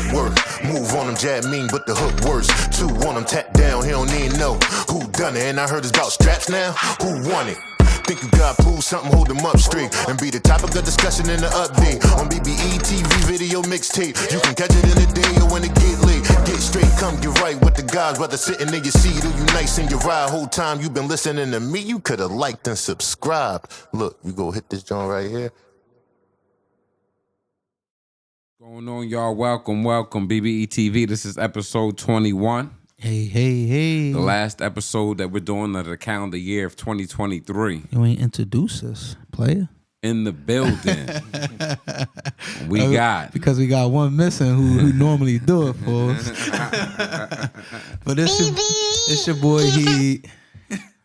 footwork. Move on him, jab mean, but the hook worse. 2 on him, tap down, he don't even know who done it. And I heard it's about straps now, who won it? Think you got prove something, hold them up straight. And be the topic of discussion in the update. On BBETV video mixtape. You can catch it in the day or when it get late. Get straight, come get right with the guys. Whether sitting in your seat or you nice in your ride. Whole time you been listening to me, you could've liked and subscribed. Look, you go hit this joint right here. Going on, y'all. Welcome. BBETV. This is episode 21. Hey. The last episode that we're doing of the calendar year of 2023. You ain't introduce us, player. In the building. we got. Because we got one missing who normally do it for us. But it's your boy Heat.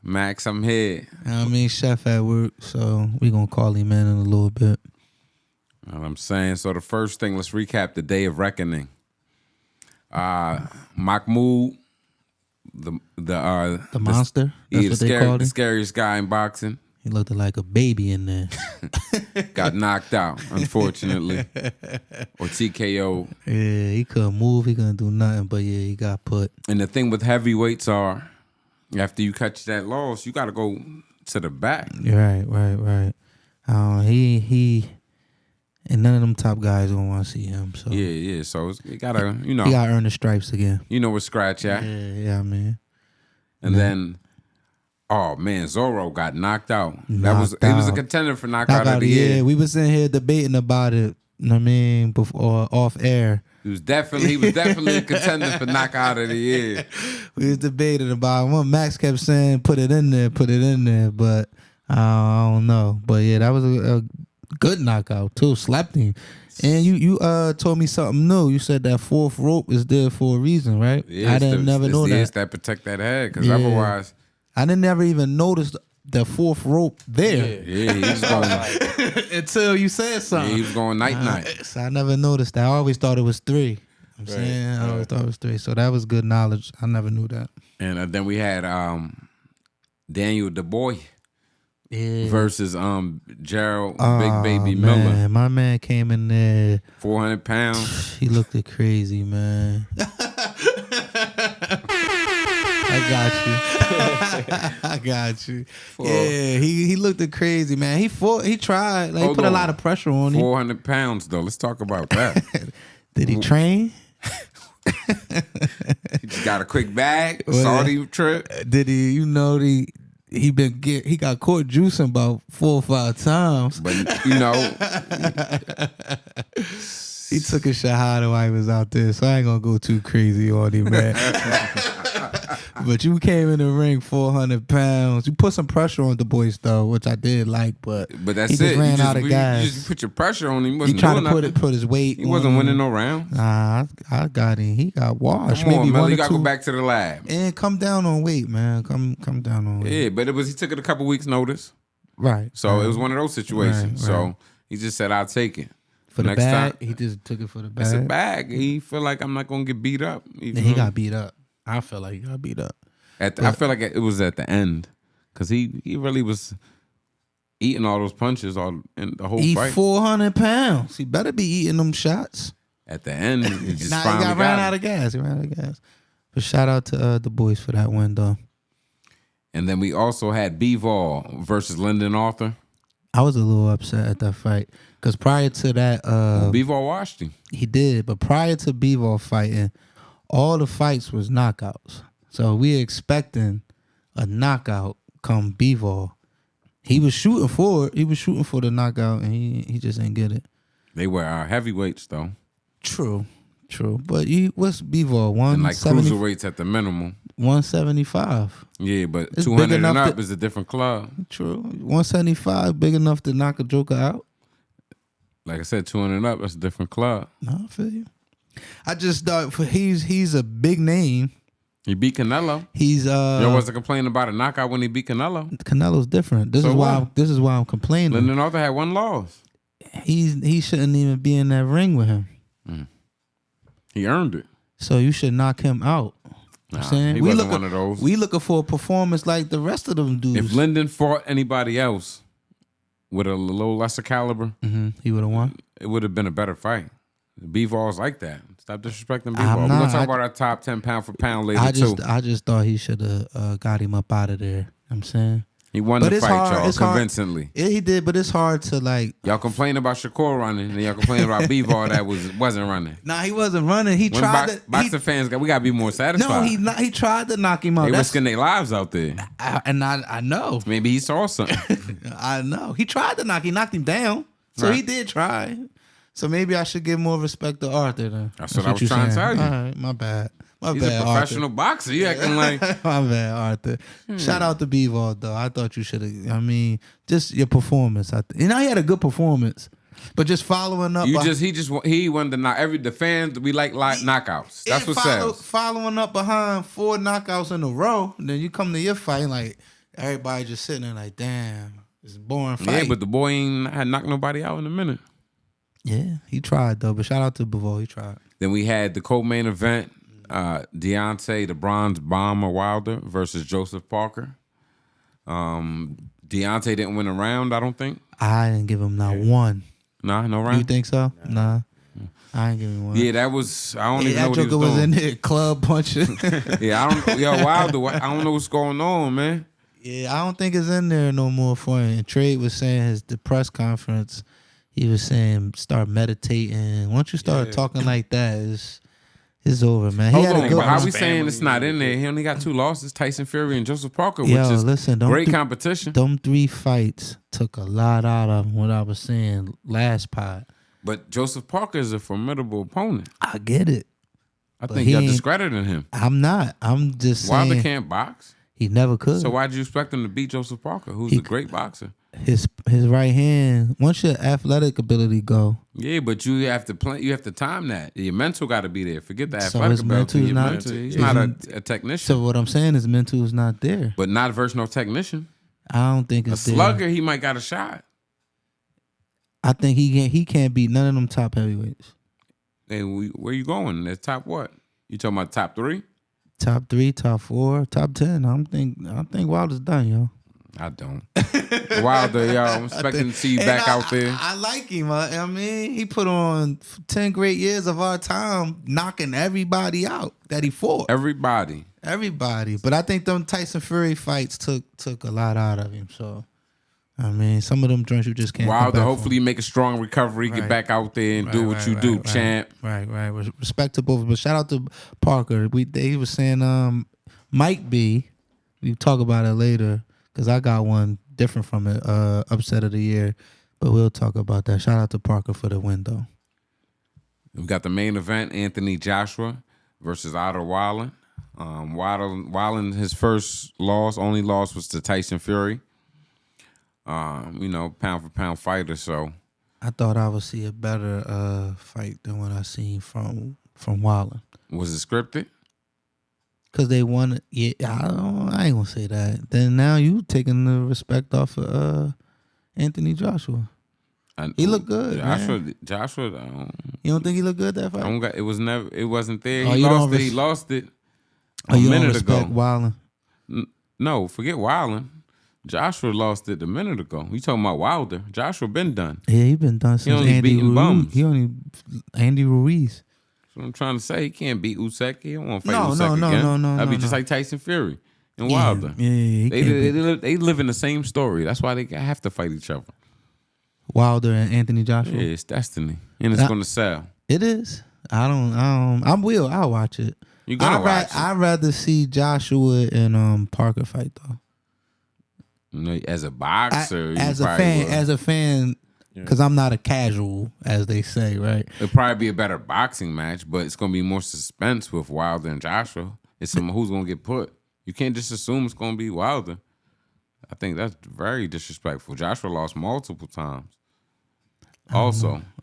Max, I'm here. I mean, Chef at work, so we gonna call him in a little bit. You know what I'm saying? So the first thing, let's recap the day of reckoning. Makhmudov, the monster. That's what they called the him. Scariest guy in boxing. He looked like a baby in there. Got knocked out, unfortunately. Or TKO. Yeah, he couldn't move. He couldn't do nothing. But yeah, he got put. And the thing with heavyweights are, after you catch that loss, you got to go to the back. Right. He and none of them top guys don't want to see him. So Yeah. So you gotta, he gotta earn the stripes again. You know where Scratch at. Yeah, man. And then, oh man, Zorro got knocked out. He was a contender for knockout of the year. Yeah, we was in here debating about it. You know what I mean, before off air. He was definitely a contender for knockout of the year. We was debating about it. Max kept saying, put it in there, but I don't know. But yeah, that was a good knockout too. Slapped him. And you told me something new. You said that fourth rope is there for a reason, right? Yeah, I didn't never know that. It's that protect that head, because otherwise, I didn't never even notice the fourth rope there. Yeah, he was going until you said something. Yeah, he was going night. So I never noticed that. I always thought it was 3. I always thought it was 3. So that was good knowledge. I never knew that. And then we had Daniel Dubois. Yeah. Versus Jarrell Big Baby Miller. My man came in there 400 pounds. He looked crazy, man. I got you. Yeah, he looked crazy, man. He tried. Like, he put a lot of pressure on him. 400 pounds though. Let's talk about that. Did he train? He just got a quick bag. Saudi trip. Did he? He got caught juicing about 4 or 5 times. But he took a shahada while he was out there, so I ain't gonna go too crazy on him, man. But you came in the ring 400 pounds. You put some pressure on the boys though, which I did like, but that's he just ran out of gas. You just put your pressure on him. He tried to put his weight. He wasn't winning no rounds. Nah, I got him. He got washed. Come on, maybe man. You got to go back to the lab and come down on weight, man. Come down on weight. Yeah, but he took it a couple weeks notice. Right. So it was one of those situations. Right. So he just said, "I'll take it." For the bag, he just took it for the bag. It's a bag. He feel like I'm not gonna get beat up. And he got beat up. I feel like he got beat up. I feel like it was at the end, because he really was eating all those punches in the whole fight. 400 pounds. He better be eating them shots. At the end, he just he finally ran out of gas. He ran out of gas. But shout out to the boys for that win, though. And then we also had Bivol versus Lyndon Arthur. I was a little upset at that fight, because prior to that, Bivol washed him. He did, but prior to Bivol fighting, all the fights was knockouts. So we expecting a knockout come Bivol. He was shooting for it. He was shooting for the knockout, and he just didn't get it. They were heavyweights though. True. But what's Bivol? And like cruiserweights at the minimum. 175. Yeah, but It's 200 and up is a different club. True. 175, big enough to knock a joker out. Like I said, 200 and up, that's a different club. No, I feel you. I just thought he's a big name. He beat Canelo. He's Yo wasn't complaining about a knockout when he beat Canelo. Canelo's different. This is why I'm complaining. Lyndon Arthur had 1 loss. He shouldn't even be in that ring with him. He earned it. So you should knock him out. Nah, I'm saying he wasn't one of those. We looking for a performance like the rest of them dudes. If Lyndon fought anybody else with a little lesser caliber, he would have won. It would have been a better fight. Bivol's like that. Stop disrespecting Bivol. I'm We're not. gonna talk about our top 10 pound for pound later too. I just thought he should have got him up out of there. You know what I'm saying. He won But the it's fight, hard- y'all, it's hard. convincingly. Yeah, he did, but it's hard to like. Y'all complain about Shakur running, and y'all complain about Bivol that wasn't running. Nah, he wasn't running. He When tried to. boxing fans, we gotta be more satisfied. He tried to knock him out. They That's- risking their lives out there. I know. Maybe he saw something. I know. He tried to knock. He knocked him down. So Right. he did try. So maybe I should give more respect to Arthur then. That's what I was you're trying to saying. tell you. All right, my bad. My He's bad, a professional boxer. You acting like My bad, Arthur. Shout out to Bivol though. I thought you should have. I mean, just your performance. He had a good performance, but just following up. he wanted to knock the fans. We like knockouts. That's what sells. Following up behind 4 knockouts in a row, and then you come to your fight like everybody just sitting there like, damn, it's a boring fight. Yeah, but the boy ain't had knocked nobody out in a minute. Yeah, he tried though. But shout out to Bivol. He tried. Then we had the co-main event. Deontay, the Bronze Bomber Wilder versus Joseph Parker. Deontay didn't win a round, I don't think. I didn't give him not one. Nah, no round. You think so? Nah. I ain't giving him one. Yeah, that was. I don't even know that what he joker was was doing. in there club punching. Yeah, I don't. Yo, Wilder, I don't know what's going on, man. Yeah, I don't think it's in there no more for him. And Trade was saying the press conference, he was saying start meditating. Once you start talking like that, it's over, man. Hold on, but how we saying it's not in there? He only got 2 losses: Tyson Fury and Joseph Parker, which is great competition. Them 3 fights took a lot out of him, what I was saying last pod. But Joseph Parker is a formidable opponent. I get it. I think y'all discrediting him. I'm not. I'm just saying. Wilder can't box. He never could. So why'd you expect him to beat Joseph Parker, who's a great boxer? His right hand. Once your athletic ability go. Yeah, but you have to play. You have to time that. Your mental got to be there. Forget the So athletic his ability. mental's He's not a technician. So what I'm saying is mental is not there. But not versus no technician. I don't think it's a slugger. He might got a shot. I think he can't beat none of them top heavyweights. Hey, where you going? That's top what? You talking about top 3? Top 3, top 4, top 10. I think Wilder's done, yo. I don't. Wilder, yo, I'm expecting to see you back out there. I like him. I mean, he put on 10 great years of our time knocking everybody out that he fought. Everybody. But I think them Tyson Fury fights took a lot out of him. So, I mean, some of them joints you just can't. Wilder, hopefully make a strong recovery, get back out there and do what you do, champ. Right. Respect to both. But shout out to Parker. He was saying might be. We talk about it later. Because I got one different from it, upset of the year. But we'll talk about that. Shout out to Parker for the win, though. We got the main event, Anthony Joshua versus Otto Wallin. Wallin, his only loss was to Tyson Fury. Pound for pound fighter, so. I thought I would see a better fight than what I seen from Wallin. Was it scripted? Because they won it. Yeah, I ain't gonna say that. Then now you taking the respect off of Anthony Joshua. He looked good. Joshua. You don't think he looked good that fight? It wasn't there. Oh, He lost it a minute ago. Wallin? No, forget Wallin. Joshua lost it a minute ago. You talking about Wilder? Joshua been done. Yeah, he been done since Andy Ruiz. Andy Ruiz. That's what I'm trying to say. He can't beat Usyk. He don't want to fight Usyk again. No. That'd be just like Tyson Fury and Wilder. Yeah. They live in the same story. That's why they have to fight each other. Wilder and Anthony Joshua. Yeah, it's destiny, and it's going to sell. It is. I'll watch it. You gonna watch it? I'd rather see Joshua and Parker fight though. As a boxer, as a fan. Because I'm not a casual, as they say, right? It'll probably be a better boxing match, but it's going to be more suspense with Wilder and Joshua. It's someone who's going to get put. You can't just assume it's going to be Wilder. I think that's very disrespectful. Joshua lost multiple times. I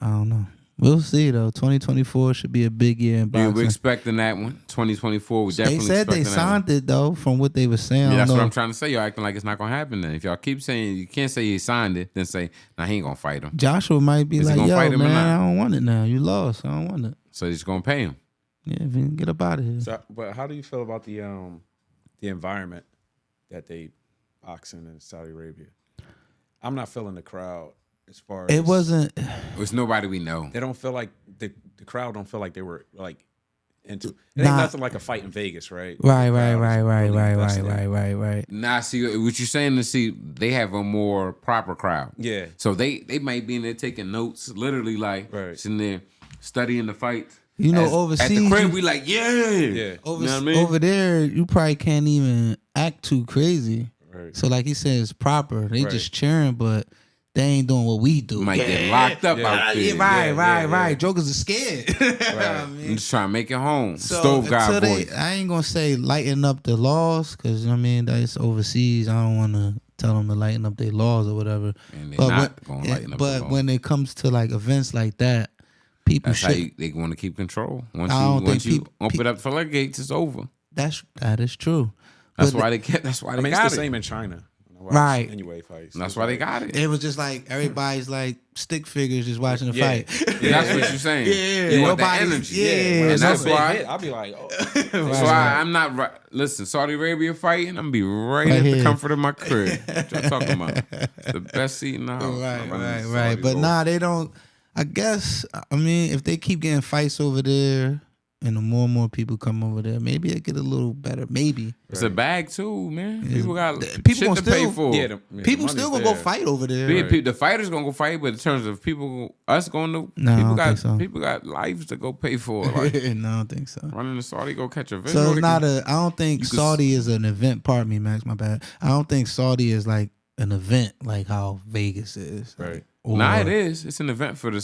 don't know. We'll see, though. 2024 should be a big year in boxing. Yeah, we're expecting that one. 2024, we definitely expecting that. They said they signed it, though, from what they were saying. Yeah, that's what I'm trying to say. You're acting like it's not going to happen then. If y'all keep saying, you can't say he signed it, then say, nah, he ain't going to fight him. Joshua might be like, yo, man, I don't want it now. You lost. I don't want it. So he's going to pay him. Yeah, get up out of here. So, but how do you feel about the environment that they box in Saudi Arabia? I'm not feeling the crowd. As far as it wasn't. It's nobody we know. They don't feel like the crowd don't feel like they were like into. It Nah. ain't nothing like a fight in Vegas, right? Right. The crowd is really invested. Right. Nah, see what you're saying is they have a more proper crowd. Yeah. So they might be in there taking notes, literally like sitting there studying the fight. You know, At overseas, the crib, we like, yeah. Yeah. Over, You know what I mean? over there, you probably can't even act too crazy. Right. So, like he said, it's proper. They Right. just cheering, but they ain't doing what we do. Might get locked up out there. Right. Jokers are scared. I'm just trying to make it home. So Stove guy until boy. I ain't gonna say lighten up the laws, because I mean that's overseas. I don't want to tell them to lighten up their laws or whatever. And they're not gonna lighten up the But laws. when it comes to like events like that, people That's how should. they want to keep control. I don't Once think you open up the floodgates, it's over. That is true. That's But why they kept. That's why I they mean, got it's the it. same in China. Right. Anyway, fights. That's why they got it. It was just like everybody's like stick figures just watching the fight. That's what you're saying. Yeah, You want that nobody's- energy. yeah, When and it's that's a big why. hit, I'll be like, oh. That's why I'm not. Listen, Saudi Arabia fighting. I'm gonna be right at here. the comfort of my crib. What y'all talking about? It's the best seat in the house. I'm running the Right. Saudis But over. nah, they don't. I guess, I mean, if they keep getting fights over there and the more and more people come over there, maybe it get a little better. Maybe. It's a bag too, man. People got People shit gonna to pay still- for. Yeah, People still gonna go fight over there. Yeah, the fighters gonna go fight, but in terms of people, us going to, No, I people don't got think so. people got lives to go pay for. Like No, I don't think so. running to Saudi, go catch a visual. So it's they not can- I don't think you could Saudi is an event. Pardon me, Max, my bad. I don't think Saudi is like an event like how Vegas is. Right. Or- Nah, it is. It's an event for the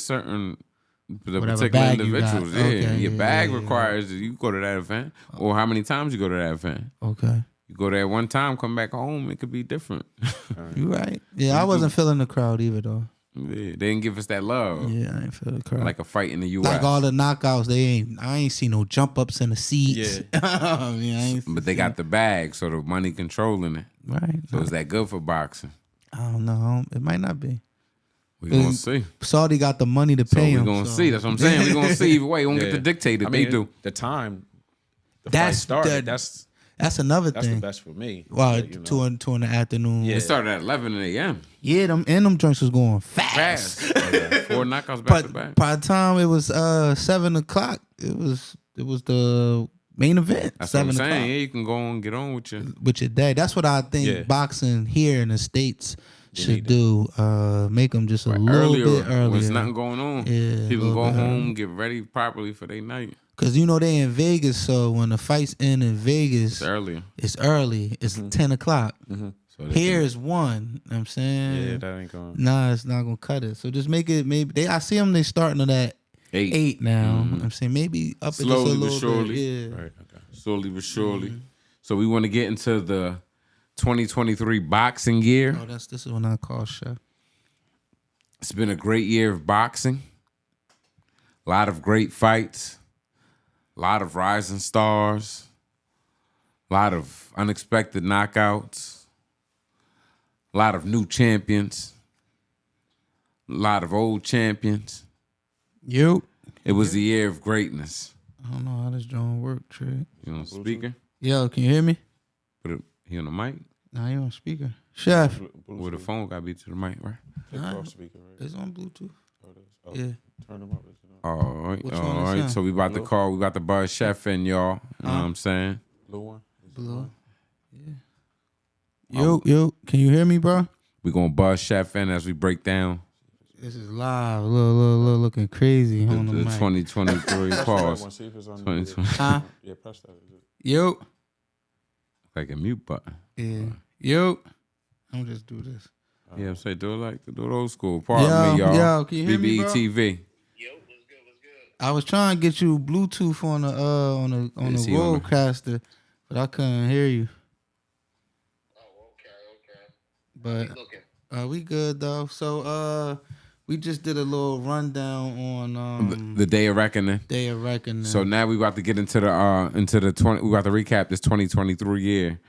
Whatever particular bag you got. individuals. Yeah, Okay, your yeah, bag yeah. requires that you go to that event, or how many times you go to that event. Okay. You go there one time, come back home, it could be different. You right. Yeah, I wasn't feeling the crowd either though. Yeah, they didn't give us that love, Yeah, I ain't feel the crowd. like a fight in the U.S. Like all the knockouts, I ain't seen no jump ups in the seats. Yeah. I mean, I ain't But they got the bag, so the money controlling it. right. So is that good for boxing? I don't know. It might not be. We gonna see. Saudi got the money to So pay we him. gonna so- see. That's what I'm saying. We gonna see either way. We don't get Yeah. to dictate it. I They mean, do. the time the That's fight started. the- That's another the thing. best for me. Wow, Like, you know. two in the afternoon. Yeah. It started at 11 a.m. Yeah, them joints was going fast. Fast. 4 knockouts back to back. By the time it was 7:00, it was the main event. That's what I'm 7:00 saying. Yeah, you can go and get on with your. with your day. That's what I think Yeah. boxing here in the States should need do. Make them just a little bit When there's earlier. nothing going on. Yeah, People a go little bit home, get ready properly for their night. Cause they in Vegas, so when the fights end in Vegas, It's earlier. it's early. It's 10:00. So they Here can- is 1. You know what I'm saying? Yeah, that ain't going. Nah, it's not gonna cut it. So just make it maybe I see them they starting at that 8 now. You know what I'm saying maybe up it just a Slowly but little surely. bit. Yeah. Right. Okay. slowly but surely. So we want to get into the 2023 boxing year. Oh, this is when I call chef. It's been a great year of boxing. A lot of great fights. A lot of rising stars. A lot of unexpected knockouts. A lot of new champions. A lot of old champions. Yo. It was the year of greatness. I don't know how this joint work, Trey. You on speaker? Yo, can you hear me? Put it he on the mic. Nah, you on speaker. Chef. Where the phone got to be to the mic, right? Take it off speaker, right? It's on Bluetooth. Oh, it is. Oh, Yeah. Turn them up. Is it on? All right, Which one all is right. that? So we about to call. We about to buzz Chef in, y'all. You know what I'm saying? Blue one. Is it Blue. on? Yo, can you hear me, bro? We gonna buzz Chef in as we break down This is live. Look, looking crazy the, on the the mic. 2023 Press that pause. one, see if it's on. 2020. Huh? Yeah, press that. Is it- Yo. Like a mute button. Yeah. Yo. I'm just do this. Yeah, say do it old school. Pardon me, y'all. Yo, can you hear me, bro? BBETV. I was trying to get you Bluetooth on the Yeah, see, on the- roadcaster, but I couldn't hear you. Oh, okay. But we good though. So we just did a little rundown on The Day of Reckoning. Day of Reckoning. So now we about to get into the 20. We about to recap this 2023 year.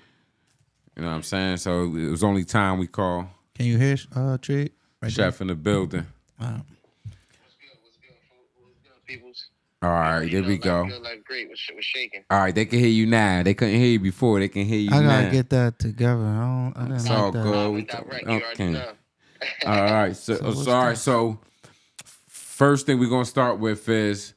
You know what I'm saying? So it was only time we call can you hear Trey? Right Chef in the building. there. Wow. What's good, peoples? All right, there we go. Life great. Was shaking. All right, they can hear you now. They couldn't hear you before. They can hear you I now. gotta get that together. I didn't It's like all that. good. Live We and direct. talk- You already okay. know. All right. So what's sorry. that? So First thing we're gonna start with is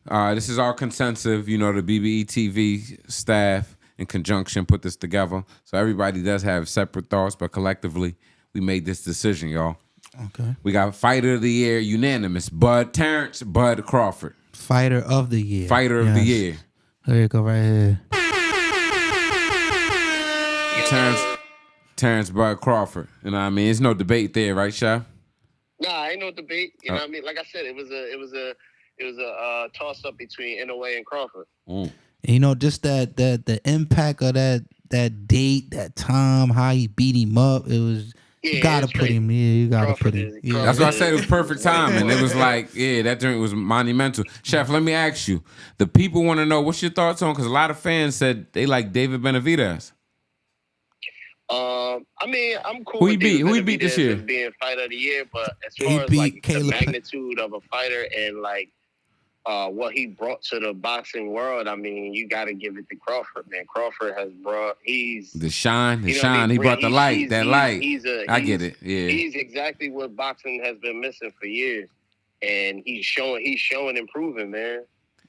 this is our consensus. You know, the BBETV staff in conjunction put this together, so everybody does have separate thoughts, but collectively we made this decision, y'all. Okay. We got Fighter of the Year, unanimous. Terence Crawford. Fighter of the year. Fighter of the year. Here you go, right here. Terence Crawford. You know what I mean? There's no debate there, right, Chef? Nah, ain't no debate. You know what I mean? Like I said, it was a toss up between NOA and Crawford. And, you know, just the impact of that date, that time, how he beat him up. It was. You gotta put him. Yeah, you gotta put him. Yeah. That's why I said it was perfect timing. It was like, that drink was monumental. Chef, let me ask you. The people want to know what's your thoughts on, because a lot of fans said they like David Benavidez. I mean, I'm cool. Who he beat? Who he beat this year? Being fighter of the year, but as far as like the magnitude of a fighter and like what he brought to the boxing world, I mean, you got to give it to Crawford, man. Crawford has brought, he's the shine. He brought the light. I get it. Yeah, he's exactly what boxing has been missing for years, and he's showing improving, man.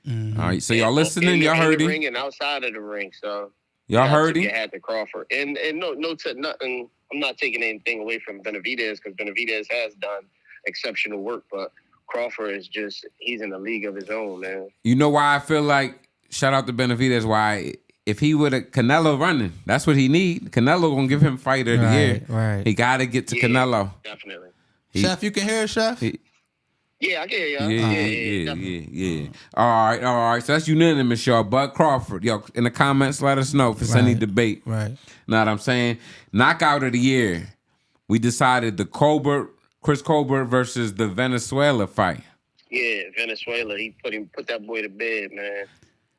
Mm-hmm. All right, so y'all listening? Y'all heard in the him? ring and outside of the ring, so y'all heard him? You had to Crawford, and nothing. I'm not taking anything away from Benavidez, because Benavidez has done exceptional work, but Crawford is just, he's in a league of his own, man. You know why I feel like, shout out to Benavidez, why if he would have Canelo running, that's what he need. Canelo gonna give him fighter of the year. Right. He gotta get to Canelo. Definitely. Chef, you can hear it, Chef? Yeah, I can hear y'all. Yeah. All right. So that's unanimous, y'all. Bud Crawford, yo, in the comments, let us know if it's any debate. Right. Know what I'm saying? Knockout of the year. We decided the Chris Colbert versus the Venezuela fight. Yeah, Venezuela. He put that boy to bed, man.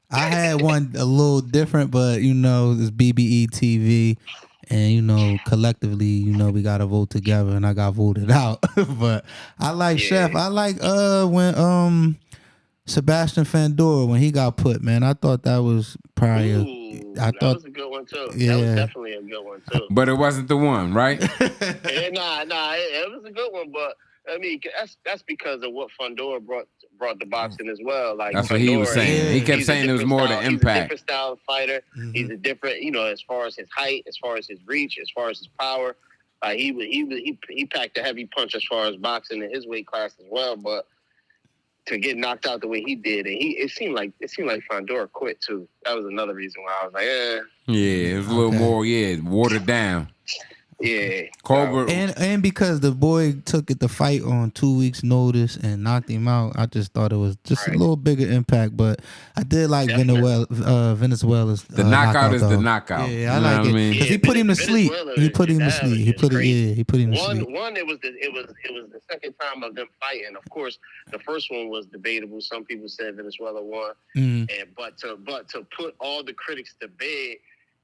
I had one a little different, but you know, it's BBETV, and you know, collectively, you know, we gotta vote together, and I got voted out. But I like Chef. I like when Sebastian Fandora, when he got put, man. I thought that was probably that was a good one too. Yeah. That was definitely a good one too. But it wasn't the one, right? Nah, it was a good one, but I mean, that's because of what Fandora brought the boxing as well. Like, that's Fandora, what he was saying. He kept saying it was more the impact. He's a different style of fighter. Mm-hmm. He's a different, you know, as far as his height, as far as his reach, as far as his power. He packed a heavy punch as far as boxing in his weight class as well. But to get knocked out the way he did, and it seemed like Fandora quit too. That was another reason why I was like, yeah, it was a little more, watered down. Yeah, Colbert, and because the boy took it to fight on 2 weeks' notice and knocked him out, I just thought it was just a little bigger impact. But I did like Venezuela's the knockout is the knockout. Yeah, I like it because he put him to sleep. He put him to sleep. He put him to sleep. One, it was the second time of them fighting. Of course, the first one was debatable. Some people said Venezuela won, but to put all the critics to bed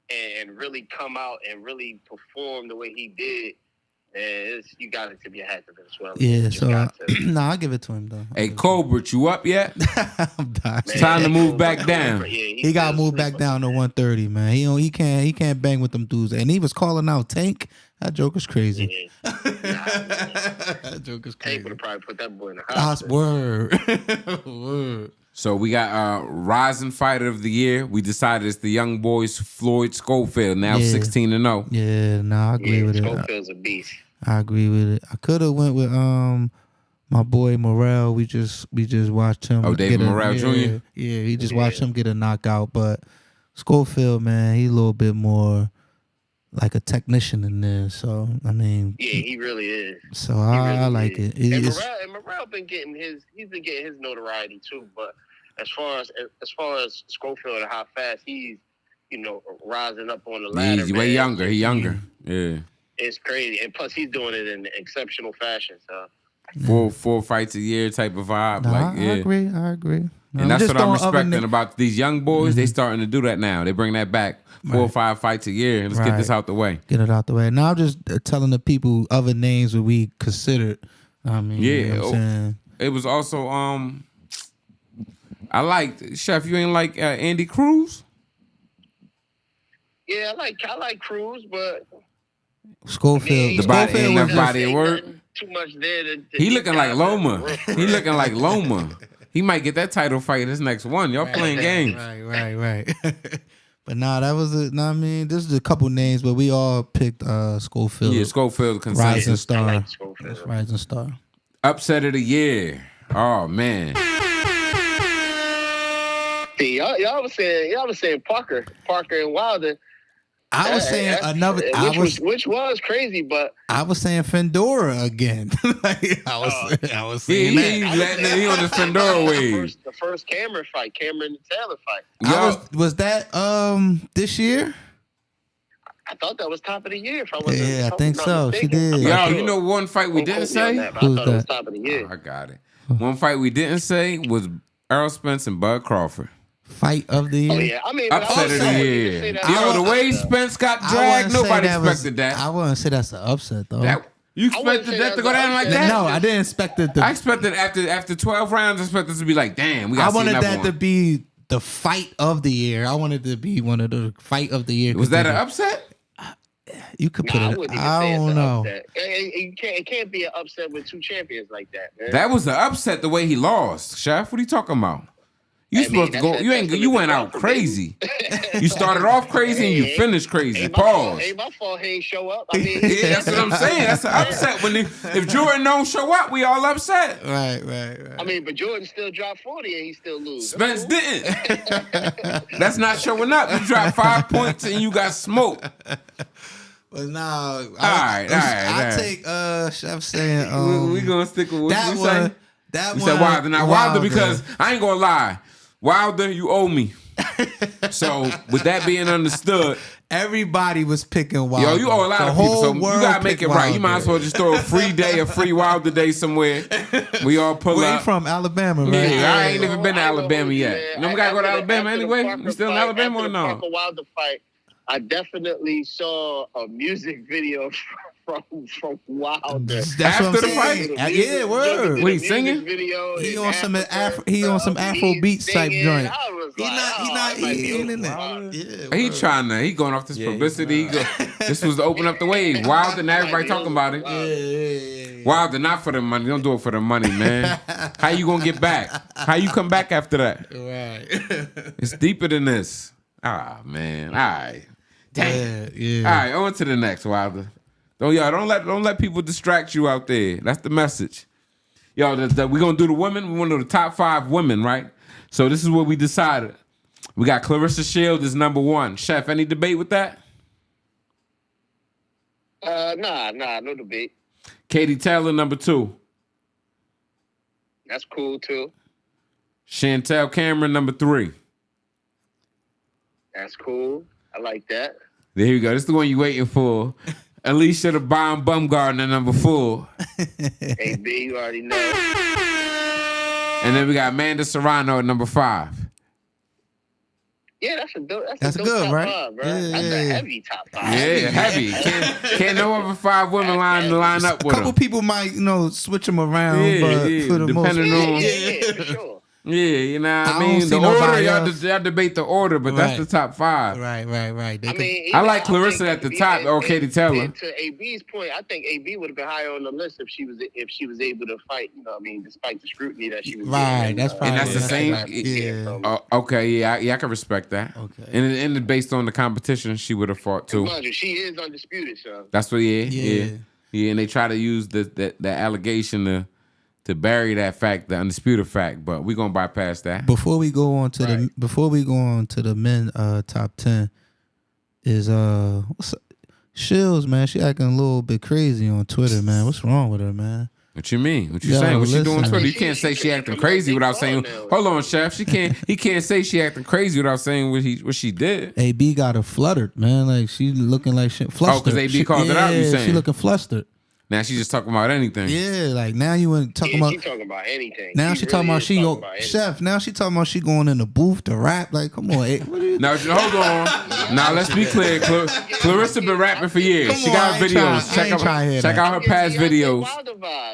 and really come out and really perform the way he did, you got it to be a hat to Venezuela. Yeah, so I'll give it to him though. Hey, Colbert, you up yet? I'm dying. It's time to move back down. He got moved back down to 130, man. He can't bang with them dudes. And he was calling out Tank. That joke is crazy. Yeah. That joke is crazy. Tank would have probably put that boy in the house. Word. So we got Rising Fighter of the Year. We decided it's the young boys Floyd Schofield, now 16-0. Yeah, I agree with it. Schofield's a beast. I agree with it. I could have went with my boy Morrell. We just watched him. Oh, David Morrell Jr.? Yeah, he just watched him get a knockout. But Schofield, man, he's a little bit more like a technician in there. So I mean, yeah, he really is. So I like it. And Morrell been getting his notoriety too. But as far as Schofield and how fast he's, you know, rising up on the ladder. He's way younger. He's younger. Yeah. It's crazy, and plus he's doing it in exceptional fashion. So four fights a year type of vibe. I agree. And that's what I'm respecting about these young boys. They starting to do that now. They bring that back. 4 or 5 fights a year. Let's get this out the way. Get it out the way. Now I'm just telling the people other names that we considered. I mean, you know what I'm saying? It was also I liked Chef. You ain't like Andy Cruz? Yeah, I like Cruz, but Schofield. The body, ain't enough was body at work. Too much there. He looking like Loma. He looking like Loma. He might get that title fight this next one. Y'all playing games. Right. But nah, that was it. Nah, I mean, this is a couple names, but we all picked Schofield. Yeah, Schofield consensus. Rising star. like Schofield. That's Rising star. Upset of the year. Oh man. See, y'all was saying Parker and Wilder. I was saying another. Which was crazy, but I was saying Fendora again. Like, I was saying that. He on the Fendora wave. The first Cameron and Taylor fight. Was that this year? I thought that was top of the year. If I wasn't, Yeah, I think so. She did. Yo, you know one fight we didn't say? I thought it was top of the year. I got it. One fight we didn't say was Errol Spence and Bud Crawford. Fight of the year. Oh yeah, I mean, Upset of the year. Yo, the way Spence got dragged, nobody expected that. I wouldn't say that's an upset though. You expected that to go down like that? No, I didn't expect it. I expected after 12 rounds, I expected to be like, damn, we got. I wanted that to be the fight of the year. I wanted to be one of the fight of the year. Was that an upset? You could put it. I don't know. It can't be an upset with two champions like that, man. That was an upset the way he lost. Chef, what are you talking about? You supposed to go. You went out crazy. You started off crazy and you finished crazy. Pause. Ain't my fault he ain't show up. I mean, Yeah, that's what I'm saying. That's an upset. If Jordan don't show up, we all upset. Right. I mean, but Jordan still dropped 40 and he still lose. Spence didn't. That's not showing up. You dropped 5 points and you got smoked. But now, I take Chef saying we gonna stick with what that we one. say. That We one. said Wilder, not Wilder, because I ain't gonna lie. Wilder, you owe me. So with that being understood, everybody was picking Wilder. yo, you owe a lot of people, so you gotta make it right. You might as well just throw a free day, a free Wilder day somewhere. We all pull Where up. you from? Alabama, right? Yeah, I ain't even been to Alabama yet. We gotta go to Alabama anyway. We still in Alabama or no? After Wilder fight, I definitely saw a music video from Wilder. That's After what I'm the saying. fight? Yeah, word. What, he singing? Video He on some Afro beats type joint. He ain't in there. Yeah, He going off this publicity. This was to open up the wave. Wilder, now everybody talking about it. Yeah. Wilder, not for the money. Don't do it for the money, man. How you gonna get back? How you come back after that? Right. It's deeper than this. Ah, man. All right. Damn. Yeah. All right, on to the next, Wilder. Don't let people distract you out there. That's the message. Yo, we gonna do the women. We want to do the top 5 women, right? So this is what we decided. We got Claressa Shields as number 1. Chef, any debate with that? Nah, no debate. Katie Taylor, number 2. That's cool too. Chantel Cameron, number 3. That's cool. I like that. There you go. This is the one you waiting for. Alycia the Baumgardner, number 4. Hey, B, you already know. And then we got Amanda Serrano at number 5. Yeah, that's a dope good, top right? 5, bro. Yeah, That's yeah. a heavy top 5. Yeah, heavy. Can't no other 5 women line up A with couple them. people might, switch them around, Yeah, but yeah, for the most depending on- Yeah, for sure. Yeah, you know what I I mean? don't The see order, nobody y'all debate the order, but that's Right. the top 5. Right. They I could- mean, I like think Claressa at the top, or Katie Taylor. And to AB's point, I think AB would have been higher on the list if she was able to fight. You know, what I mean, despite the scrutiny that she was Right, getting. that's probably- And that's the same. Yeah. Okay, yeah, I can respect that. Okay. And based on the competition, she would have fought too. Mind you, she is undisputed, so. That's what, yeah. Yeah. And they try to use the allegation to bury that fact, the undisputed fact, but we're gonna bypass that. Before we go on to the men top 10 is what's up? Shields, man. She acting a little bit crazy on Twitter, man. What's wrong with her, man? What you mean? What you Yo, saying? What she doing on listen. Twitter? You can't say she acting crazy without saying. Hold on, Chef. He can't say she acting crazy without saying what she did. AB got her fluttered, man. Like she looking like she flustered. AB called it out, you saying? She looking flustered. Now she just talking about anything. Yeah, like now you want talking about. She talking about anything. Now she talking about she go anything. chef. Now she talking about she going in the booth to rap. Like, come on, what are you? Now hold on. Now let's be clear. Claressa been rapping for years. Come she on, got I ain't videos. trying- Check out her past videos.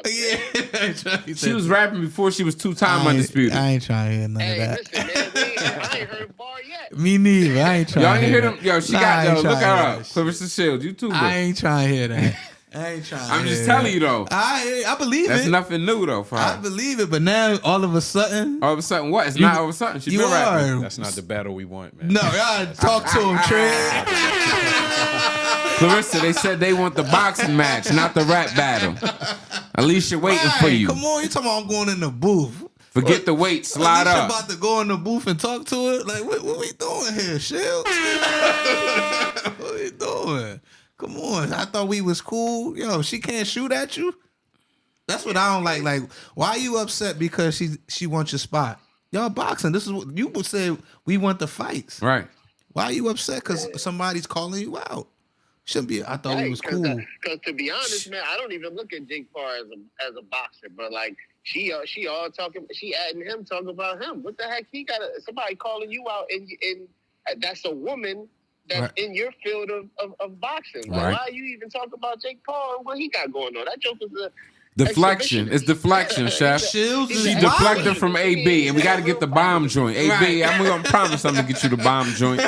Yeah, She was rapping before she was 2-time undisputed. I ain't trying to hear none of Hey, that. listen, man, I ain't heard a bar yet. Me neither. I ain't trying. Y'all to ain't hear them? Yo, she got yo. Look her up. that. Claressa Shields, YouTuber. I ain't trying to hear that. I ain't trying. I'm just telling you though. I believe That's it. nothing new though for I her. believe it, but now all of a sudden, All of a sudden, what? It's not all of a sudden. She you been rapping. are. That's not the battle we want, man. No, y'all talk to him, Trey. Claressa, they said they want the boxing match, not the rap battle. Alycia waiting for you. Come on, you talking about I'm going in the booth? Forget the weight, slide Alycia up. about to go in the booth and talk to it. Like, what we doing here, Shields? What we doing? Come on, I thought we was cool. Yo, she can't shoot at you. That's what I don't like. Like, why are you upset because she wants your spot? Y'all boxing. This is what you would say. We want the fights. Right. Why are you upset because somebody's calling you out? Shouldn't be. I thought we was cool. Because to be honest, man, I don't even look at Jake Paul as a boxer, but like she all talking, she adding him talking about him. What the heck? He got somebody calling you out, and that's a woman that's Right. in your field of boxing. Like, Right. why are you even talking about Jake Paul and what he got going on? That joke is a Deflection. It's deflection, chef. Shields She is deflected wild. from AB, and we got to get the bomb joint. AB, I'm gonna promise I'm gonna get you the bomb joint.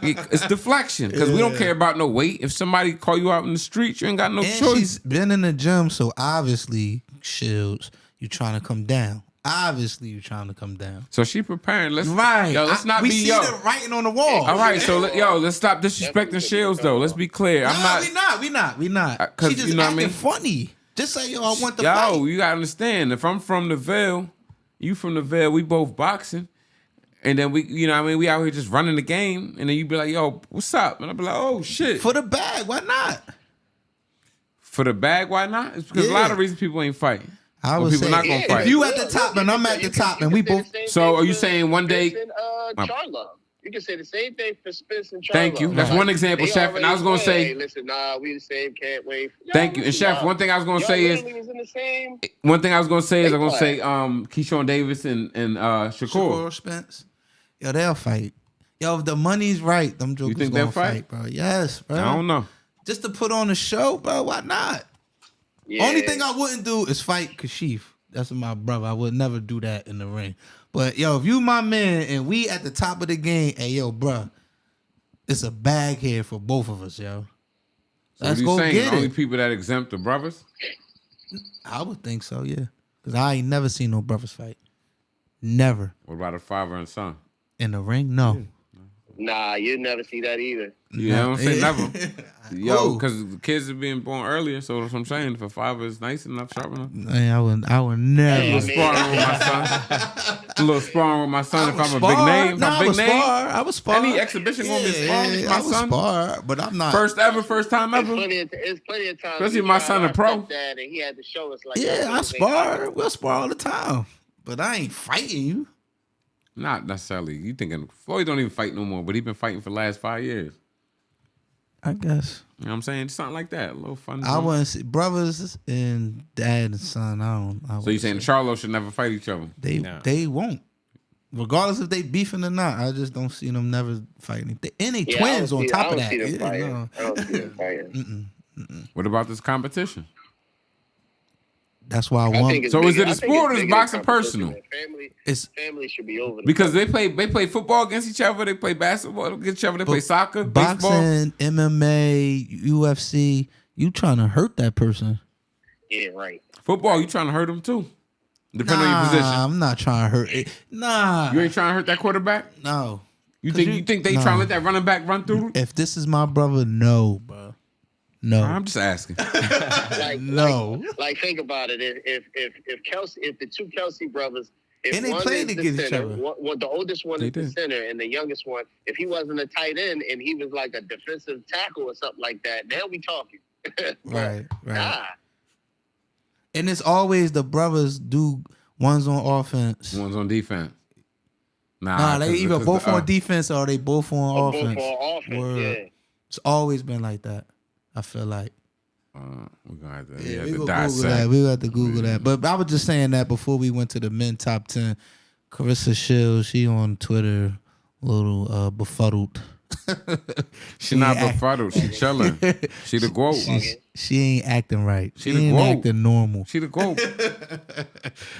It's deflection because we don't care about no weight. If somebody call you out in the street, you ain't got no And choice. she's been in the gym, so obviously, Shields, you trying to come down. Obviously, you trying to come down. So she preparing. Let's Right. Yo, let's not we be see yo. the writing on the wall. All right, so let's stop disrespecting Shields though. Let's be clear. I'm not. We not. 'Cause She just you know what I acting mean? funny. Just say, yo, I want the Yo, fight. you gotta understand. If I'm from the Ville, you from the Ville, we both boxing. And then we, you know what I mean, we out here just running the game. And then you be like, yo, what's up? And I'll be like, oh, shit. For the bag, why not? For the bag, why not? It's because a lot of reasons people ain't fighting. I Or would people say, not gonna fight. if you at the top and I'm at the top and we both... So are you saying one day- Charlo. You can say the same thing for Spence and Charlo. Thank you. That's one example, they Chef. And I was gonna already say, hey, listen, nah, we the same, can't wait. thank you. And Chef, one thing I was gonna say is, was in the same. one thing I was gonna say is, I'm gonna Big say, Keyshawn Davis and Shakur. Shakur Spence. Yo, they'll fight. Yo, if the money's right, them jokers think gonna they'll fight? bro. Yes, bro. I don't know. Just to put on the show, bro, why not? Yeah. Only thing I wouldn't do is fight Kashif. That's my brother. I would never do that in the ring. But yo, if you my man and we at the top of the game, hey yo, bro, it's a bag here for both of us, yo. So Let's what go you saying? get Only it. people that exempt the brothers? I would think so, yeah. Cause I ain't never seen no brothers fight. Never. What about a father and son? In the ring? No. Nah, you never see that either. Yeah, I don't say never. Yo, Ooh. because the kids are being born earlier, so that's what I'm saying. If a father is nice enough, sharp enough. Man, I would never. A little sparring with my son. A little sparring with my son if I'm a big Spar. name. If Nah, I'm a I big would name. spar. I would spar. Any exhibition gonna be sparring with my I would son? spar, but I'm not. First time It's ever. plenty of times. Especially we my tried son a our pro. stepdad and he had to show us like. Yeah, I they spar. We'll spar all the time. But I ain't fighting you. Not necessarily. You thinking Floyd don't even fight no more, but he been fighting for the last 5 years. I guess. You know what I'm saying? Something like that. A little fun. I wouldn't say brothers and dad and son. So you saying Charlo should never fight each other? they won't. Regardless if they beefing or not, I just don't see them never fighting. And they Yeah, twins on top of that. I don't see them Yeah, fighting. no. I don't see them fighting. What about this competition? That's why I I want. think it's So is bigger- it a I think sport or it's is bigger than boxing competition, personal? man. It's Family should be over. Because they play football against each other, they play basketball against each other, they play soccer, baseball. boxing, MMA, UFC. You trying to hurt that person? Yeah, right. Football, you trying to hurt them too. Depending on your position. I'm not trying to hurt it. Nah, You ain't trying to hurt that quarterback? no. You 'Cause think they trying to let that running back run through? If this is my brother, no, bro. No. I'm just asking. Like, No. like think about it. If Kelsey, if the two Kelsey brothers, if And they one played is the against each center, other. One, the oldest one They is the did. center, and the youngest one, if he wasn't a tight end and he was like a defensive tackle or something like that, now we talking. Right. Nah. And it's always the brothers do one's on offense. One's on defense. Nah, they either both on defense or they both on Both offense. for offense. Word. Yeah. It's always been like that. I feel like. We're gonna have to, Yeah, have we to gonna Google dissect. that. We got to Google that. But I was just saying that before we went to the men top 10. Claressa Shields, she on Twitter, a little befuddled. She not ain't befuddled. She chilling. She the GOAT. She ain't acting right. She the ain't GOAT. acting normal. She the GOAT.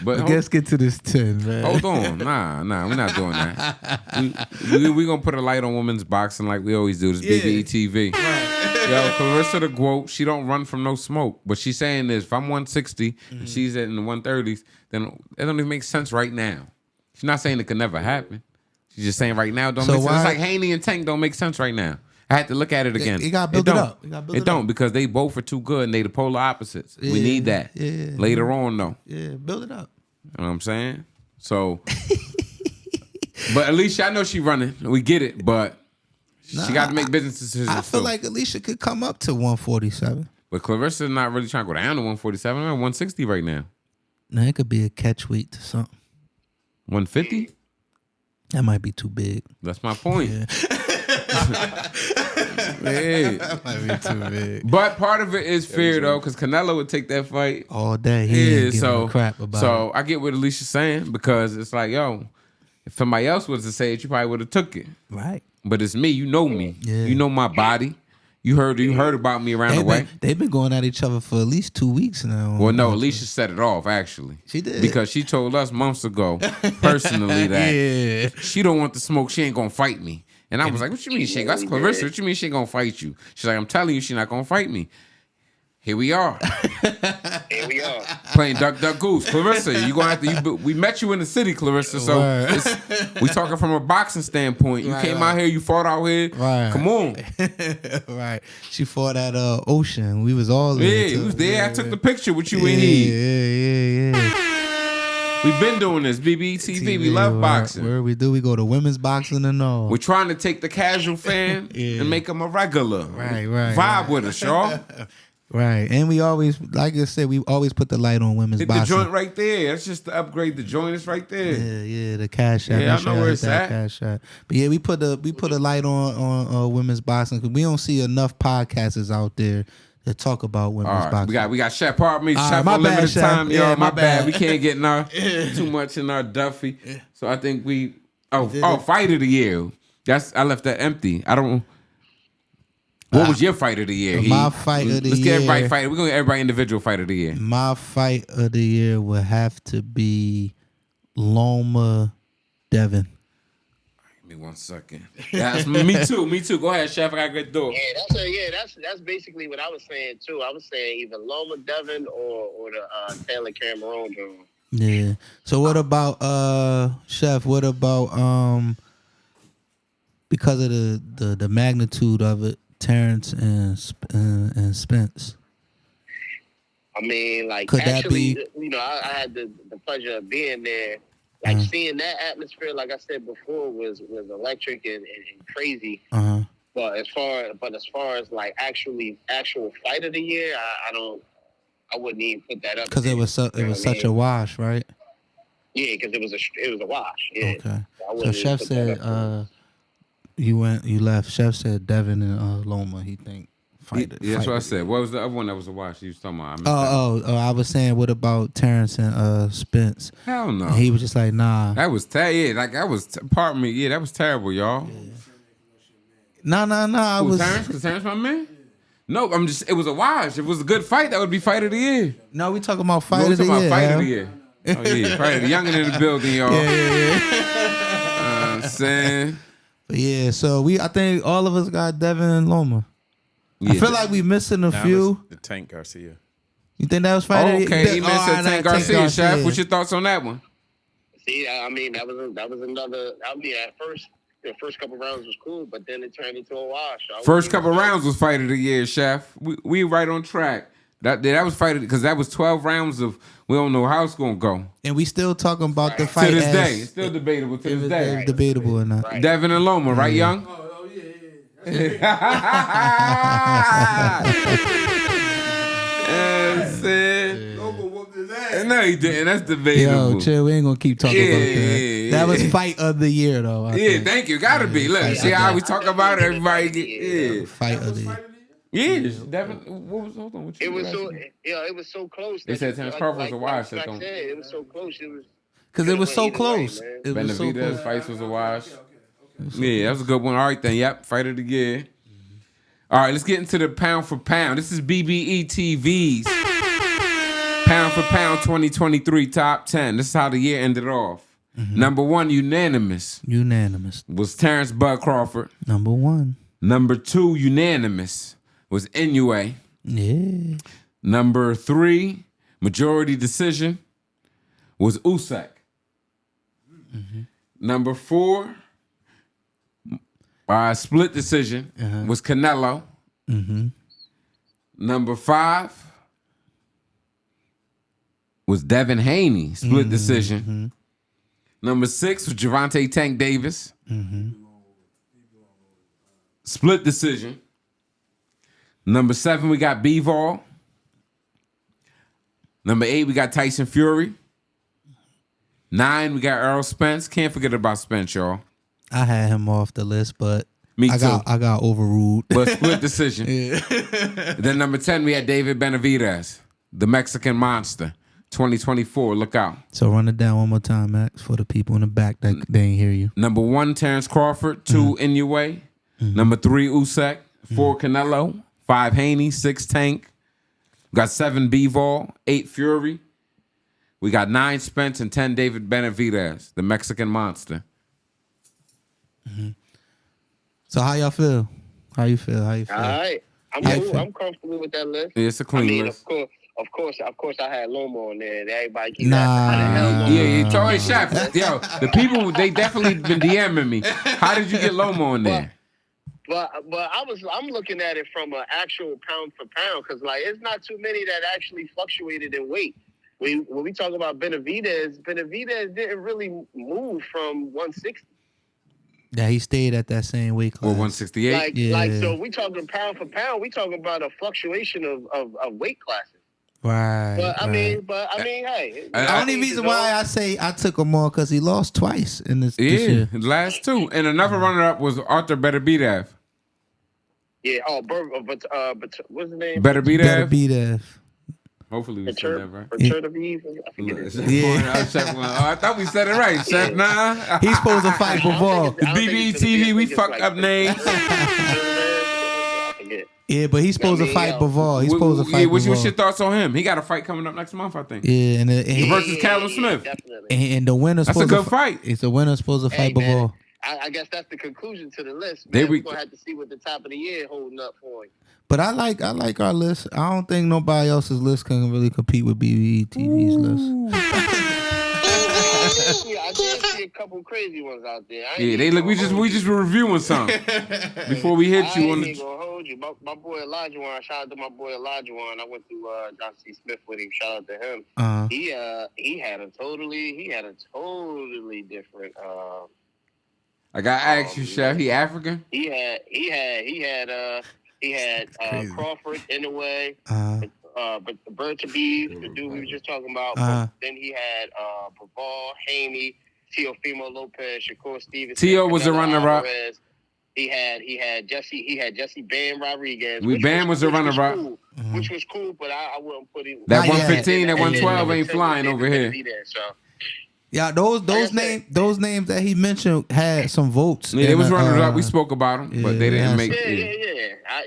But let's get to this 10, man. Hold on. Nah, we're not doing that. We gonna put a light on women's boxing like we always do. This BBETV. Yo, Claressa the GOAT, she don't run from no smoke. But she's saying this, if I'm 160 and she's in the 130s, then it don't even make sense right now. She's not saying it could never happen. She's just saying right now it don't make sense. It's like Haney and Tank don't make sense right now. I had to look at it again. You gotta build it up. It don't because they both are too good and they the polar opposites. We need that later on though. Yeah, build it up. You know what I'm saying? So, but Alycia, I know she running. We get it, but she got to make business decisions. I feel like Alycia could come up to 147. But Claressa's not really trying to go down to 147. I'm at 160 right now. Now it could be a catch weight to something. 150? That might be too big. That's my point. Yeah. That might be too big. But part of it is fear though, because Canelo would take that fight all day. He ain't giving a crap about it. I get what Alicia's saying because it's like, yo, if somebody else was to say it, you probably would have took it. Right. But it's me. You know me. Yeah. You know my body. You heard about me around the way. They've been going at each other for at least 2 weeks now. Well, no, Alycia set it off, actually. She did. Because she told us months ago, personally, that she don't want the smoke. She ain't going to fight me. And I was like, what you mean she ain't? That's Claressa. What you mean she ain't going to fight you? She's like, I'm telling you, she not going to fight me. Here we are. Playing Duck, Duck, Goose. Claressa, you gonna have to. We met you in the city, Claressa. So we talking from a boxing standpoint. You came out here, you fought out here. Right. Come on. Right. She fought at Ocean. We was all there. Yeah, we was there. I took the picture with you in here. Yeah. We've been doing this. BBETV. We love boxing. Where we do, we go to women's boxing and all. We're trying to take the casual fan and make them a regular. Right. Vibe with us, y'all. Right, and we always, like I said, we always put the light on women's Hit boxing. the joint right there. That's just to upgrade the joint. It's right there. Yeah, the CashApp. Yeah, I know where it's at. CashApp. But yeah, we put a light on women's boxing because we don't see enough podcasters out there that talk about women's boxing. We got Chef. Pardon me, Chef. My on bad, limited Chef. time, y'all. Yeah, my bad. We can't get too much in our Duffy. So I think we. Fight of the year. I left that empty. I don't. What was your fight of the year? My fight of the year. Let's get everybody fight. We're gonna get everybody individual fight of the year. My fight of the year would have to be Loma Devin. Give me 1 second. That's me too. Me too. Go ahead, Chef. I got a good door. That's basically what I was saying too. I was saying either Loma Devin or the Taylor Cameron joint. Yeah. So what about Chef? What about because of the magnitude of it, Terence and Spence? I mean, like, could actually, that be? You know, I had the pleasure of being there. Like, seeing that atmosphere, like I said before, was electric and crazy. But as far as like actual fight of the year, I wouldn't even put that up. Because it was such a wash, right? Yeah, because it was a wash. Yeah. Okay. So Chef said you left. Chef said Devin and Loma. He think fight. Yeah, that's what I said. What was the other one that was a wash? You was talking about? I was saying, what about Terence and Spence? Hell no. And he was just like, nah. That was pardon me. Yeah, that was terrible, y'all. Nah. I was Terence. Cause Terence my man. No, it was a wash. If it was a good fight, that would be fight of the year. No, we talking about fight of the year. Fight of the year. Oh yeah, fight of the youngin' in the building, y'all. Yeah. I'm saying. Yeah, so I think all of us got Devin and Loma. Yeah. I feel like we missing a few. The Tank Garcia. You think that was fight of the year? Okay, he missed Tank Garcia. Chef, what's your thoughts on that one? See, I mean, that was another. I mean, at first, the first couple rounds was cool, but then it turned into a wash. First couple rounds was fight of the year, Chef. We right on track. That was fight because that was 12 rounds of we don't know how it's gonna go. And we still talking about the fight to this day. It's still debatable to this day. It's debatable or not. Right. Devin and Loma, right, Young? Oh yeah. Loma whooped his ass. No, he didn't. That's debatable. Yo, chill. We ain't gonna keep talking about that. That was fight of the year, though. I think. Thank you. Gotta be. Look, see how we talk about it. Everybody get fight of the year. Yeah, Devin. What was hold on? What you It was were so asking? it was so close. They said Terence Crawford was a wash. Like I said, it was so close. It was Because it was so either way, close. man. It was so Benavidez close. fights was a wash. Yeah, that was a good one. All right then. Yep, fight of the year. All right, let's get into the pound for pound. This is BBETV's pound for pound 2023 top 10. This is how the year ended off. Number 1, unanimous, was Terence Bud Crawford. Number 1. Number 2, unanimous, was Inoue. Yeah. Number 3, majority decision, was Usyk. Number 4, split decision, was Canelo. Number 5 was Devin Haney, split decision. Number 6 was Gervonta Tank Davis. Split decision. Number 7, we got Bivol. Number 8, we got Tyson Fury. 9, we got Errol Spence. Can't forget about Spence, y'all. I had him off the list, but Me I too. got overruled. But split decision. Then number 10, we had David Benavidez, the Mexican monster. 2024, look out. So run it down one more time, Max, for the people in the back that they ain't hear you. Number 1, Terence Crawford. 2, Inoue. Number 3, Usyk. 4, Canelo. 5, Haney. 6, Tank. We got 7, Bivol. 8, Fury. We got 9, Spence, and 10, David Benavidez, the Mexican monster. So how y'all feel? How you feel? all right. I'm cool. I'm comfortable with that list. Yeah, it's a clean list. Of course, I had Lomo on there. Everybody keep Nah. asking, how the hell Lomo? Yeah, Troy Chef. Yo, the people, they definitely been DMing me. How did you get Lomo on there? But I'm looking at it from an actual pound for pound because like it's not too many that actually fluctuated in weight. When we talk about Benavidez didn't really move from 160. Yeah, he stayed at that same weight class. Or 168? Like so we talking pound for pound, we talking about a fluctuation of weight classes. Right. But I mean, hey. The only reason why I say I took him more because he lost twice in this year. Yeah, last 2. And another runner-up was Arthur Beterbiev. Yeah, but what's his name? Beterbiev. Hopefully we said that right. I forget it. I thought we said it right, Chef. Nah. He's supposed to fight Bivol. The BBETV, we fucked up names. Yeah, but he's supposed to fight Bivol. He's supposed to fight What's Bivol. your thoughts on him? He got a fight coming up next month, I think. Yeah, and Versus Callum Smith. Definitely. And the winner's That's a supposed good fight. It's the winner's supposed to fight Bivol. I guess that's the conclusion to the list. Man. We're gonna have to see what the top of the year holding up for him. But I like our list. I don't think nobody else's list can really compete with BBETV's list. I did see a couple crazy ones out there. They look. We just were reviewing some before we hit you on the. I ain't gonna hold you. My boy Elijah Wan. Shout out to my boy Elijah Wan. I went to John C. Smith with him. Shout out to him. He had a totally different. I got to ask you, Chef. He African? He had Crawford in a way, but the Bird to be the dude we were just talking about. But then he had Bivol, Haney, Teofimo Lopez, Shakur Stevenson. Teo was a runner-up. He had Jesse Bam Rodriguez. Bam was a runner-up, which was cool, but I wouldn't put him. That 115, that 112 ain't flying over here. Yeah, those names that he mentioned had some votes. Yeah, it was running up. We spoke about them, but they didn't make.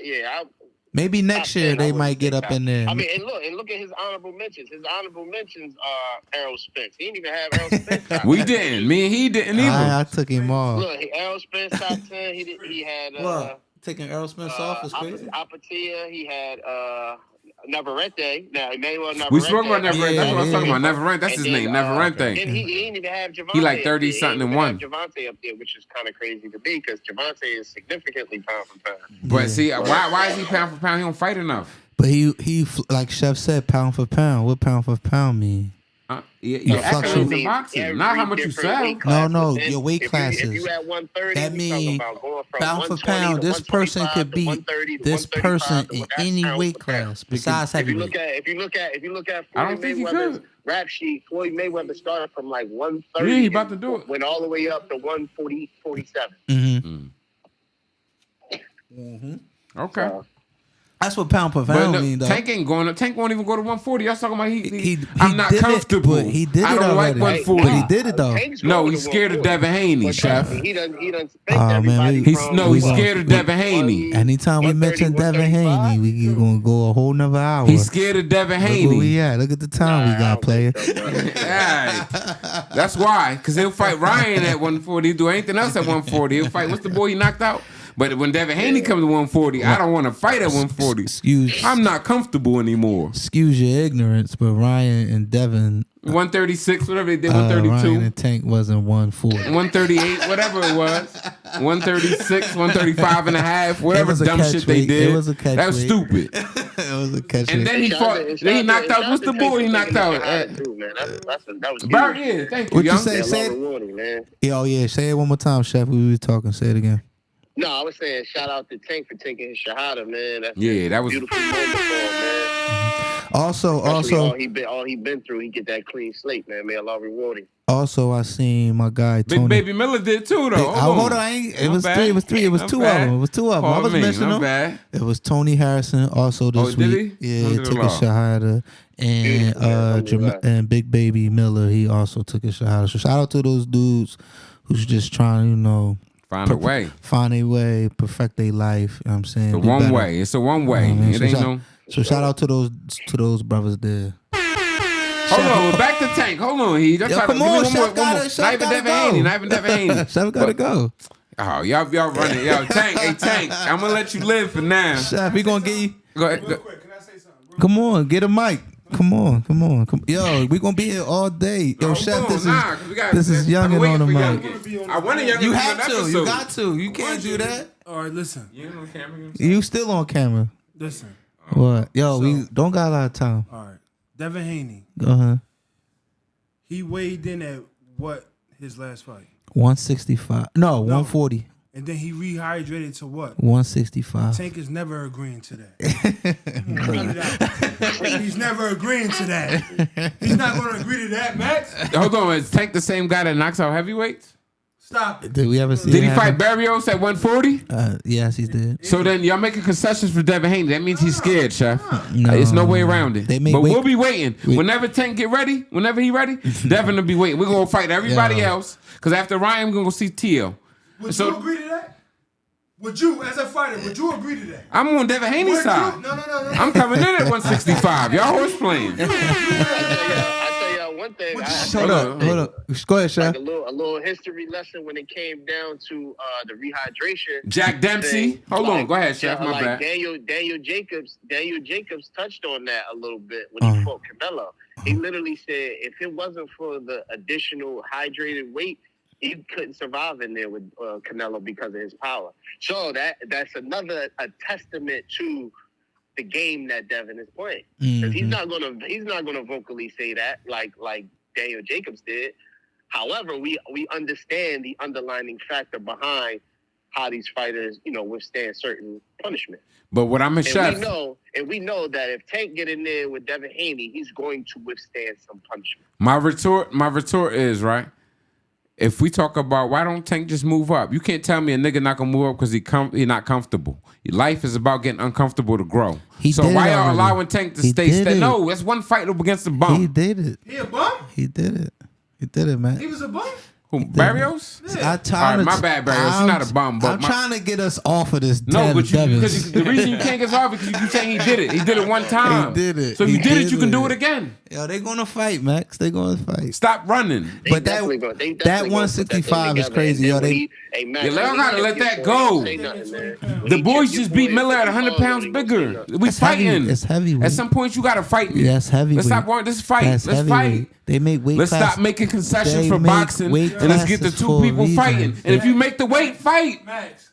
Yeah. Maybe next year they might get up in there. I mean, and look at his honorable mentions. His honorable mentions are Errol Spence. He didn't even have Errol Spence. We didn't. Me and he didn't either. I took him off. Look, Errol Spence top 10. He had taking Errol Spence off is crazy. Opetaia. He had Navarrete. Now Emmanuel Navarrete. We spoke about Navarrete. That's what I was talking about. Navarrete. That's his name. Navarrete. And he didn't even have Gervonta. He like 30 something and one. Gervonta up there, which is kind of crazy to me because Gervonta is significantly pound for pound. But see, why is he pound for pound? He don't fight enough. But he like Chef said, pound for pound. What pound for pound mean? Your excellence in boxing, not how much you sell. No, your weight classes. If you at 130, that means pound for pound. This person could beat this person in any weight class besides heavyweight. If you look at I don't Floyd think he Mayweather's could. rap sheet, Floyd Mayweather started from like 130. Yeah, he about to do it. Went all the way up to 147. Mm-hmm. Okay. That's what pound per But pound no, mean, though. Tank ain't going. Tank won't even go to 140. Y'all talking about He I'm not did it, comfortable. but he did I it don't like already. 140. But he did it though. Tank's No, going he's to scared of 140. Devin Haney, But Chef. He done spanked Oh, man, everybody we- from He's we- scared of Devin Haney. Anytime we mention Devin Haney, we gonna go a whole nother hour. He's scared of Devin Look where Haney. we at. Look at the time we got, player. Right. That's why, because he'll fight Ryan at 140. He'll do anything else at 140. He'll fight. What's the boy he knocked out? But when Devin Haney comes to 140, I don't want to fight at 140. I'm not comfortable anymore. Excuse your ignorance, but Ryan and Devin, 136, whatever they did, Ryan 132. and Tank wasn't 140. 138, whatever it was. 136, 135 and a half, whatever was a dumb catch shit they weight. did. It was a catch that was weight. stupid. It was a catch. And then he fought. Then he knocked out. What's the boy he knocked out? That was Bart, huge. yeah, thank you, What you young. say? Yeah, Say love it. and warning, man. Oh yeah, say it one more time, Chef. We were talking. Say it again. No, I was saying shout out to Tank for taking his shahada, man. That's Yeah, that a was. beautiful moment for him, man. Also, Especially all he been through, he get that clean slate, man. May Allah reward him. Also, I seen my guy Tony. Big Baby Miller did too, though. Hold on, it was three. It was three. It was two of them. It was two of them. I was mentioning them. Bad. It was Tony Harrison also this did week. he? Yeah, he took a Alhamdulillah. shahada, and and Big Baby Miller, he also took a shahada. So shout out to those dudes who's just trying, Find a way. find a way, perfect their life. You know what I'm saying? The Be one better. way. It's a one way. Man, It so ain't shout, no. so shout out to those brothers there. Hold on, back to Tank. Hold on, he. Come on, Chef gotta go. Not even Devin Haney. Chef gotta go. Oh, y'all running. Yo, Tank. Hey, Tank. I'm gonna let you live for now. Chef, we gonna get you. Go ahead. Real quick, can I say something? Come on, get a mic. Come on. Yo, we gonna be here all day. Yo, Chef, this is youngin' on the mic. I want a youngin' You on have an to. episode. You got to. You can't do that. All right, listen. You ain't on camera. You still on camera. Listen. What? Yo, we don't got a lot of time. All right. Devin Haney. Go ahead. He weighed in at what his last fight? 165. No, 140. And then he rehydrated to what? 165. Tank is never agreeing to that. Cut it out. He's never agreeing to that. He's not going to agree to that, Max. Hold on, is Tank the same guy that knocks out heavyweights? Stop it. Did we ever see? Did he it fight happen? Barrios at 140? Yes, he did. So then y'all making concessions for Devin Haney. That means he's scared, Chef. No. There's no way around it. They make But weight- we'll be waiting. Whenever Tank get ready, whenever he ready, Devin will be waiting. We're going to fight everybody Yeah. else. Because after Ryan, we're going to go see Tio. Would So- you agree to that? Would you, as a fighter, would you agree to that? I'm on Devin Haney's Would side. you? No. I'm coming in at 165. Y'all horse playing. I tell y'all one thing. Hold up. Go ahead, Chef. Like a little history lesson when it came down to the rehydration. Jack Dempsey. thing. Hold on. Like, Go ahead, Chef. My like bad. Daniel Jacobs touched on that a little bit when he fought Canelo. He literally said if it wasn't for the additional hydrated weight, he couldn't survive in there with Canelo because of his power. So that's another testament to the game that Devin is playing. Because he's not gonna vocally say that like Daniel Jacobs did. However, we understand the underlying factor behind how these fighters, withstand certain punishment. But what I'm a Chef. We know that if Tank get in there with Devin Haney, he's going to withstand some punishment. My retort is, right, if we talk about why don't Tank just move up? You can't tell me a nigga not gonna move up because he not comfortable. Life is about getting uncomfortable to grow. So why y'all allowing Tank to stay steady? No, that's one fight up against the bum. He did it. He a bum? He did it, man. He was a bum? Who, Barrios? Yeah. All right, my bad, Barrios. He's not a bum. But I'm trying to get us off of this. No, but Devin. because the reason you can't get off because you saying he did it. He did it one time. He did it. So if He you did it, did you can it. do it again. Yo, they gonna fight, Max. They gonna fight. Stop running. But that 165 is crazy, yo. You gotta let that go. The boys just beat Miller at 100 pounds bigger. We That's fighting. heavy. It's heavyweight. At some point, you gotta fight me. That's heavyweight. Let's stop worrying. Let's fight. That's Let's heavyweight. fight. They make weight Let's class- stop making concessions they for make boxing weight and let's get the classes two for a people reason. fighting. And if you make the weight, fight. Max.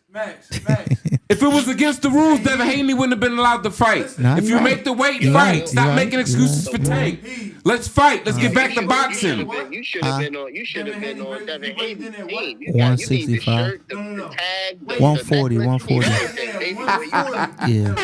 If it was against the rules, Devin Haney wouldn't have been allowed to fight. Nah, If you're you right. make the weight, You're fight. right. Stop You're making right. excuses You're for Tank. Let's fight. Let's get back to boxing. You should have been on. You should have been on Devin Haney's team. You need the 165. shirt, the tag, the 140, 140. Yeah. Less than 24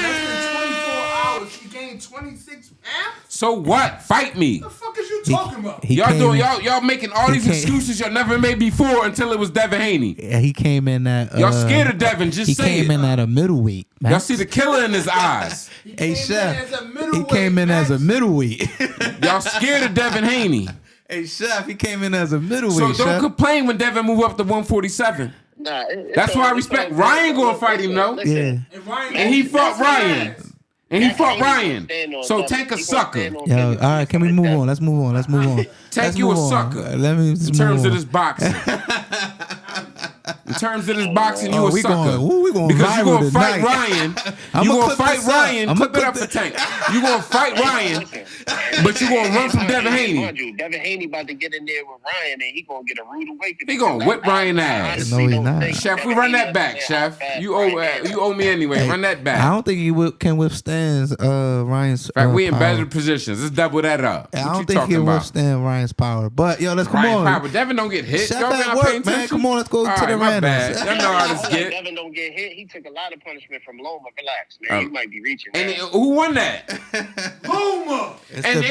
hours, he gained 26 pounds? So what? Fight me. The fuck is you talking about? Y'all making all these excuses y'all never made before until it was Devin Haney. Yeah, he came in at. Y'all scared of Devin? Just say He came in at a middleweight. Max. Y'all see the killer in his eyes. Hey, Chef. He came in as a middleweight. Y'all scared of Devin Haney. Hey, Chef. He came in as a middleweight. So don't complain when Devin move up to 147. Nah, That's why I respect Ryan gonna fight him though. Yeah. And he fought Ryan. So Tank a sucker. Yo, all right, can we move on? Let's move on. Tank you a sucker. Let me just in terms move of on. this boxing. In terms of this boxing, you a we sucker. we going because you gonna viral fight tonight. Ryan. You gonna fight Ryan. Clip it up for Tank. You gonna fight Ryan, but you gonna run from Devin Haney. Devin Haney about to get in there with Ryan, and he gonna get a rude awakening. He gonna whip Ryan ass. No, he's not. Chef, we run that back, Chef. You owe me anyway. Run that back. I don't think he can withstand Ryan's. In fact, we in power. better positions. Let's double that up. I What don't you think he talking can about? withstand Ryan's power. But yo, let's come Ryan on. Power. Devin don't get hit. Chef Y'all at not work, paying man. attention? Come on, let's go All to right, the my randoms. bad. Y'all know how this get. Devin don't get hit. He took a lot of punishment from Loma. Relax, man. He might be reaching. And who won that? Loma. And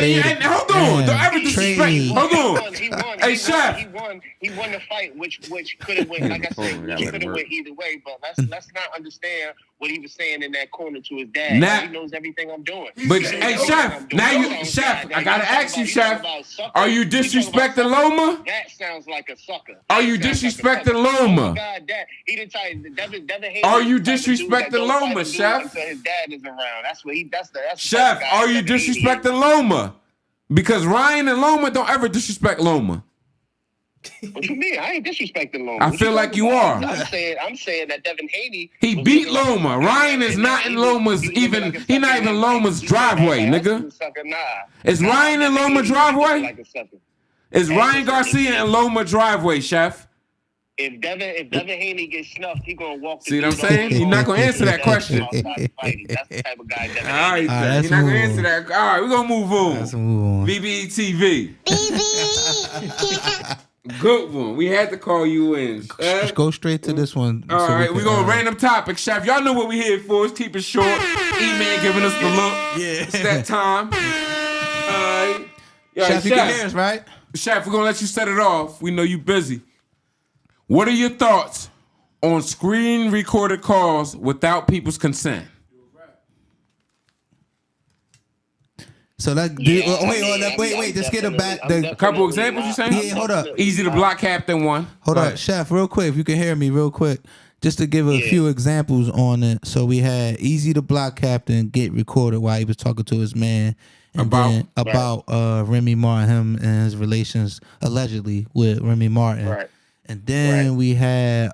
hold on. Don't ever disrespect. Hold on. He won. Hey, Chef. He won the fight, which could have went. Like I said, he could have went either way. But let's not understand what he was saying in that corner to his dad. Now- He knows everything I'm doing. But He hey, knows Chef. what I'm doing. Chef. I gotta ask you, talking Chef. about sucker. Are you You talking disrespecting about Loma? That sounds like a sucker. Are you That sounds like a disrespecting sucker. Loma? Oh, God, Dad. He didn't tell you. Devin Haney Are you is the type of dude that disrespecting don't fight Loma, a dude Chef? until his dad is around. That's what he. That's the Chef, type of guy are you Devin Haney is. disrespecting Loma? Because Ryan and Loma don't ever disrespect Loma. What you mean? I ain't disrespecting Loma. I What feel you like talking you about? are. I'm saying that Devin Haney. He was beat looking like a Loma. sucker. Ryan is not in Loma's He was looking even. like a He sucker. not even Loma's He was looking driveway, like a nigga. sucker. Nah. Is Nah, Ryan in Devin Loma Haney was driveway? looking like a sucker. Is Hey, Ryan listen, Garcia in Loma driveway, Chef? If Devin Haney gets snuffed, he gonna walk. See what I'm saying? You're not gonna answer that question. That's the type of guy Devin All right, Haney. then. let's You're not gonna move answer on. that. All right, we're gonna move on. Let's move on. BBETV. Good one. We had to call you in. Just go straight to this one. All so right, we're going random topics, Chef. Y'all know what we here for. Let's keep it short. E-Man giving us the look. Yeah. It's that time. All right. Yeah, Chef, you can hear us, right? Chef, we're going to let you set it off. We know you busy. What are your thoughts on screen recorded calls without people's consent? So that wait. Just get it back. A couple examples, you saying? Yeah, hold up. Easy to block Captain one. Hold Go up, ahead. Chef, real quick, if you can hear me real quick, just to give a few examples on it. So we had Easy to Block Captain get recorded while he was talking to his man. And then about Remy Martin, him and his relations allegedly with Remy Martin. Right. And then we had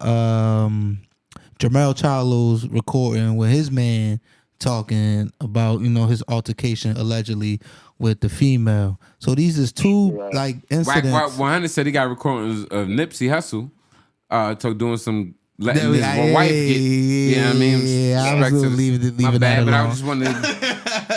Jamel Charlo's recording with his man talking about, his altercation allegedly with the female. So these is two like incidents. Wack 100 said he got recordings of Nipsey Hussle doing some letting his wife get. You know what I mean? Yeah, I was Respect to leaving my that bad, but I alone. just wanted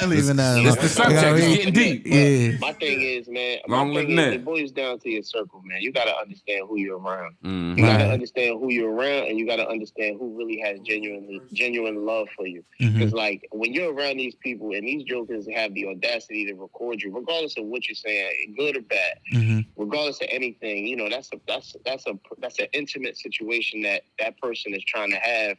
Leaving that alone. it's the subject. It's getting deep. Yeah. My thing is, man, Long live Ned. it boils down to your circle, man. You gotta understand who you're around. Mhm. You gotta Right. understand who you're around, and you gotta understand who really has genuine love for you. Mhm. Because like when you're around these people, and these jokers have the audacity to record you, regardless of what you're saying, good or bad, Mhm. regardless of anything, that's an intimate situation that person is trying to have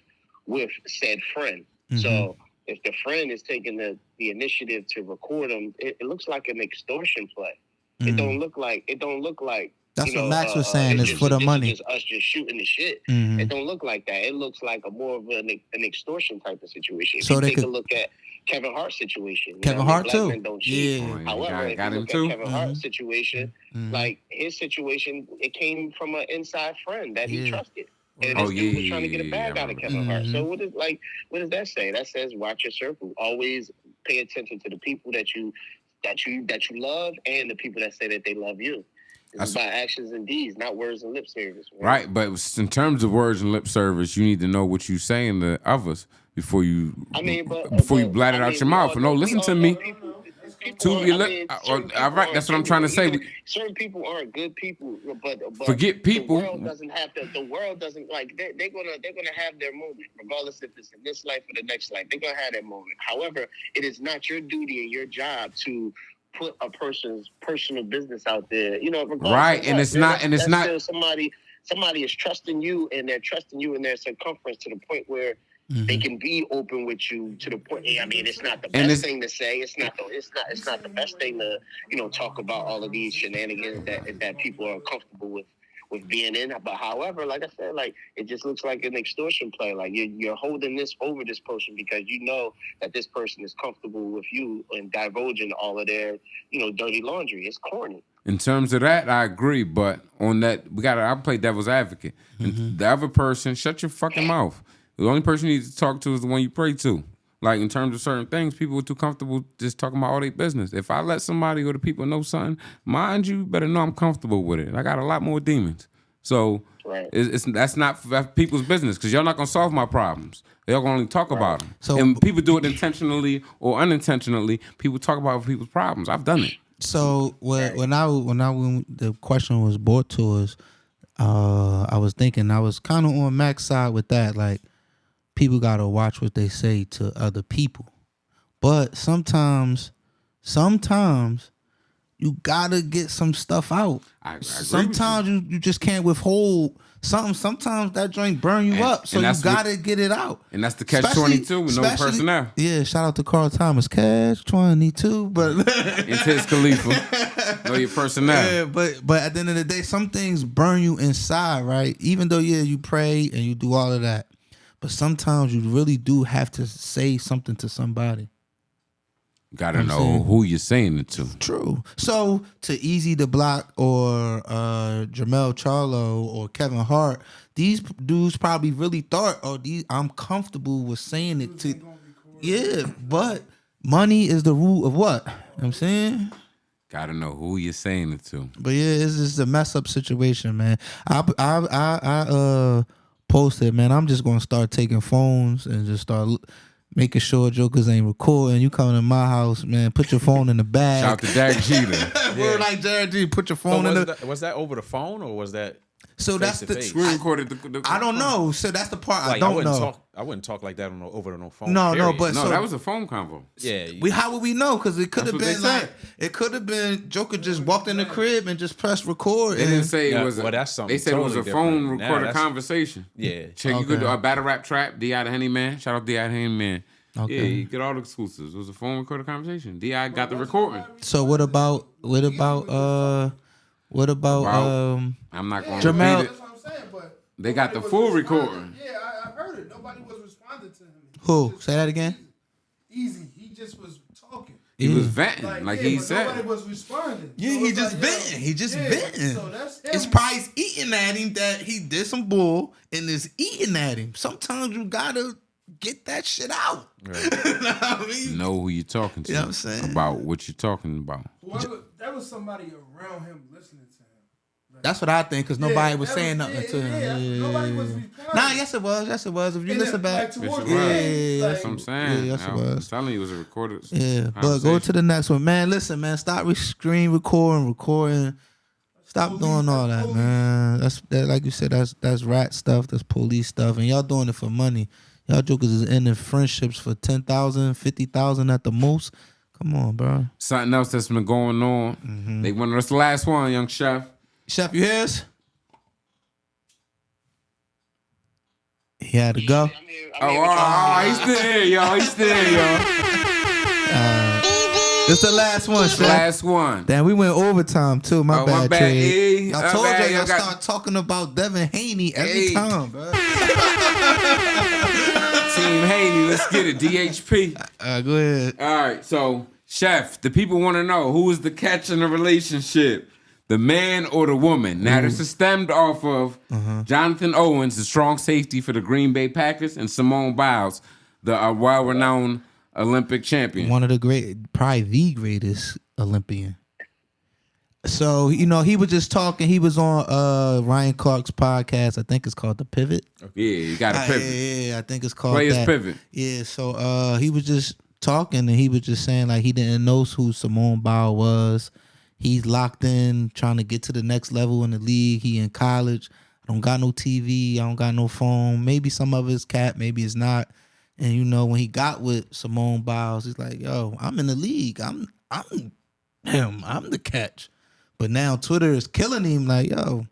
with said friend. Mhm. So if the friend is taking the initiative to record them, it looks like an extortion play. It don't look like. That's what Max was saying, is for the money. Just us just shooting the shit. Mhm. It don't look like that. It looks like a more of an extortion type of situation. If So you they take could- a look at Kevin Hart's situation. Kevin Hart Black too. men don't cheat. Yeah. Oh, yeah, However, got if you him look too. at Kevin Hart's situation, Mhm. like his situation, it came from an inside friend that he Yeah. trusted. And Oh, this dude was yeah, trying to get a bag yeah, out of I Kevin Hart. Mhm. So what does that say? That says watch your circle. Always pay attention to the people that you love and the people that say that they love you. It's by actions and deeds, not words and lip service. Man. Right, but in terms of words and lip service, you need to know what you're saying to others before you blat it out your mouth. No, listen to me. All right, that's what I'm trying to say. Certain people aren't good people, but Forget people. The world doesn't have to. The world doesn't like. They're gonna have their moment, regardless if it's in this life or the next life. They're gonna have their moment. However, it is not your duty and your job to put a person's personal business out there. You know, Right, and it's not, and it's not. Still somebody is trusting you, and they're trusting you in their circumference to the point where they can be open with you to the point. I mean, it's not the best thing to say. It's not the best thing to talk about all of these shenanigans that people are comfortable with being in. But however, like I said, like it just looks like an extortion play. Like you're holding this over this person because you know that this person is comfortable with you and divulging all of their dirty laundry. It's corny. In terms of that, I agree. But on that, I play devil's advocate. And the other person, shut your fucking mouth. The only person you need to talk to is the one you pray to. Like, in terms of certain things, people are too comfortable just talking about all their business. If I let somebody or the people know something, mind you, better know I'm comfortable with it. I got a lot more demons. So that's not people's business because y'all not going to solve my problems. Y'all going to only talk about them. So, and people do it intentionally or unintentionally. People talk about people's problems. I've done it. So when the question was brought to us, I was thinking I was kind of on Mac's side with that. Like, people gotta watch what they say to other people, but sometimes you gotta get some stuff out. I agree sometimes you just can't withhold something. Sometimes that joint burn you up, so you gotta get it out. And that's the catch-22 with no personnel. Yeah, shout out to Carl Thomas, catch-22, but into his Khalifa, know your personnel. Yeah, but at the end of the day, some things burn you inside, right? Even though you pray and you do all of that, but sometimes you really do have to say something to somebody. Gotta know who you're saying it to. True. So to Easy the Block or Jermel Charlo or Kevin Hart, these dudes probably really thought, I'm comfortable with saying it to. Yeah, but money is the root of what? You know what I'm saying? Gotta know who you're saying it to. But yeah, it's just a mess up situation, man. I posted, man, I'm just gonna start taking phones and just start making sure jokers ain't recording. You coming to my house, man, put your phone in the bag. Shout out to Derek Jeter. We're like Derek Jeter, put your phone in the... Was that over the phone or was that So face that's to face? We recorded the I don't know. So that's the part Like, I don't know. I wouldn't talk like that over no phone. No, period. but No, so that was a phone convo. Yeah. how would we know? Because it could have That's been what they like it could have been Joker just walked in the crib and just pressed record. They didn't say it was. that's something They said totally it was a different. phone Now recorded that's- conversation. Yeah. Check. You could do a battle rap trap. D.I. the Henny Man. Shout out D.I. the Henny Man. Okay. Yeah, you get all the exclusives. It was a phone recorded conversation. D.I. got the recording. So what about I'm not going to Jermel- repeat it. That's what I'm saying, but They got the nobody full was responding. recording. Yeah, I heard it. Nobody was responding to him. Who? Say that again. Easy. He just was talking. He was venting, like he but said. nobody was responding. Yeah, So he it's just like, venting. He just venting. So that's him. It's probably eating at him that he did some bull and is eating at him. Sometimes you gotta get that shit out. Right. You know what I mean? Know who you're talking to. You know what I'm saying? About what you're talking about. That was somebody around him listening to him. Like, That's what I think, because nobody was saying nothing to him. Yeah, nobody was responding. Nah, yes it was. Yes it was. If you And listen then, back. like, towards Yeah, the end, yeah, That's what I'm saying. Yeah, yes, it I'm was. telling you, it was a recorded. Yeah, but go to the next one. Man, listen, man, stop screen recording. Stop doing all that, man. That, like you said, that's rat stuff, that's police stuff, and y'all doing it for money. Y'all jokers is ending friendships for 10,000, 50,000 at the most. Come on, bro. Something else that's been going on. They wanted us the last one, young chef. Chef, you hear us? He had to go. He's still here, y'all. He's still here, y'all. It's the last one, Chef. Last one. Damn, we went overtime too. My bad, Trey. E. Y'all My told bad, y'all y'all got- start talking about Devin Haney every Hey. time, bro. Team Haney, let's get it. DHP. Go ahead. All right, so chef, the people want to know who is the catch in the relationship, the man or the woman. Now this is stemmed off of Jonathan Owens, the strong safety for the Green Bay Packers, and Simone Biles, the well-renowned Olympic champion. One of the probably the greatest Olympian. So, he was just talking. He was on Ryan Clark's podcast. I think it's called The Pivot. Yeah, you got to pivot. Yeah, I think it's called Players that. Pivot. Yeah, so he was just talking, and he was just saying, like, he didn't know who Simone Biles was. He's locked in, trying to get to the next level in the league. He in college. I don't got no TV. I don't got no phone. Maybe some of it's cat, maybe it's not. And when he got with Simone Biles, he's like, "Yo, I'm in the league. I'm damn, I'm the catch. But now Twitter is killing him like, yo,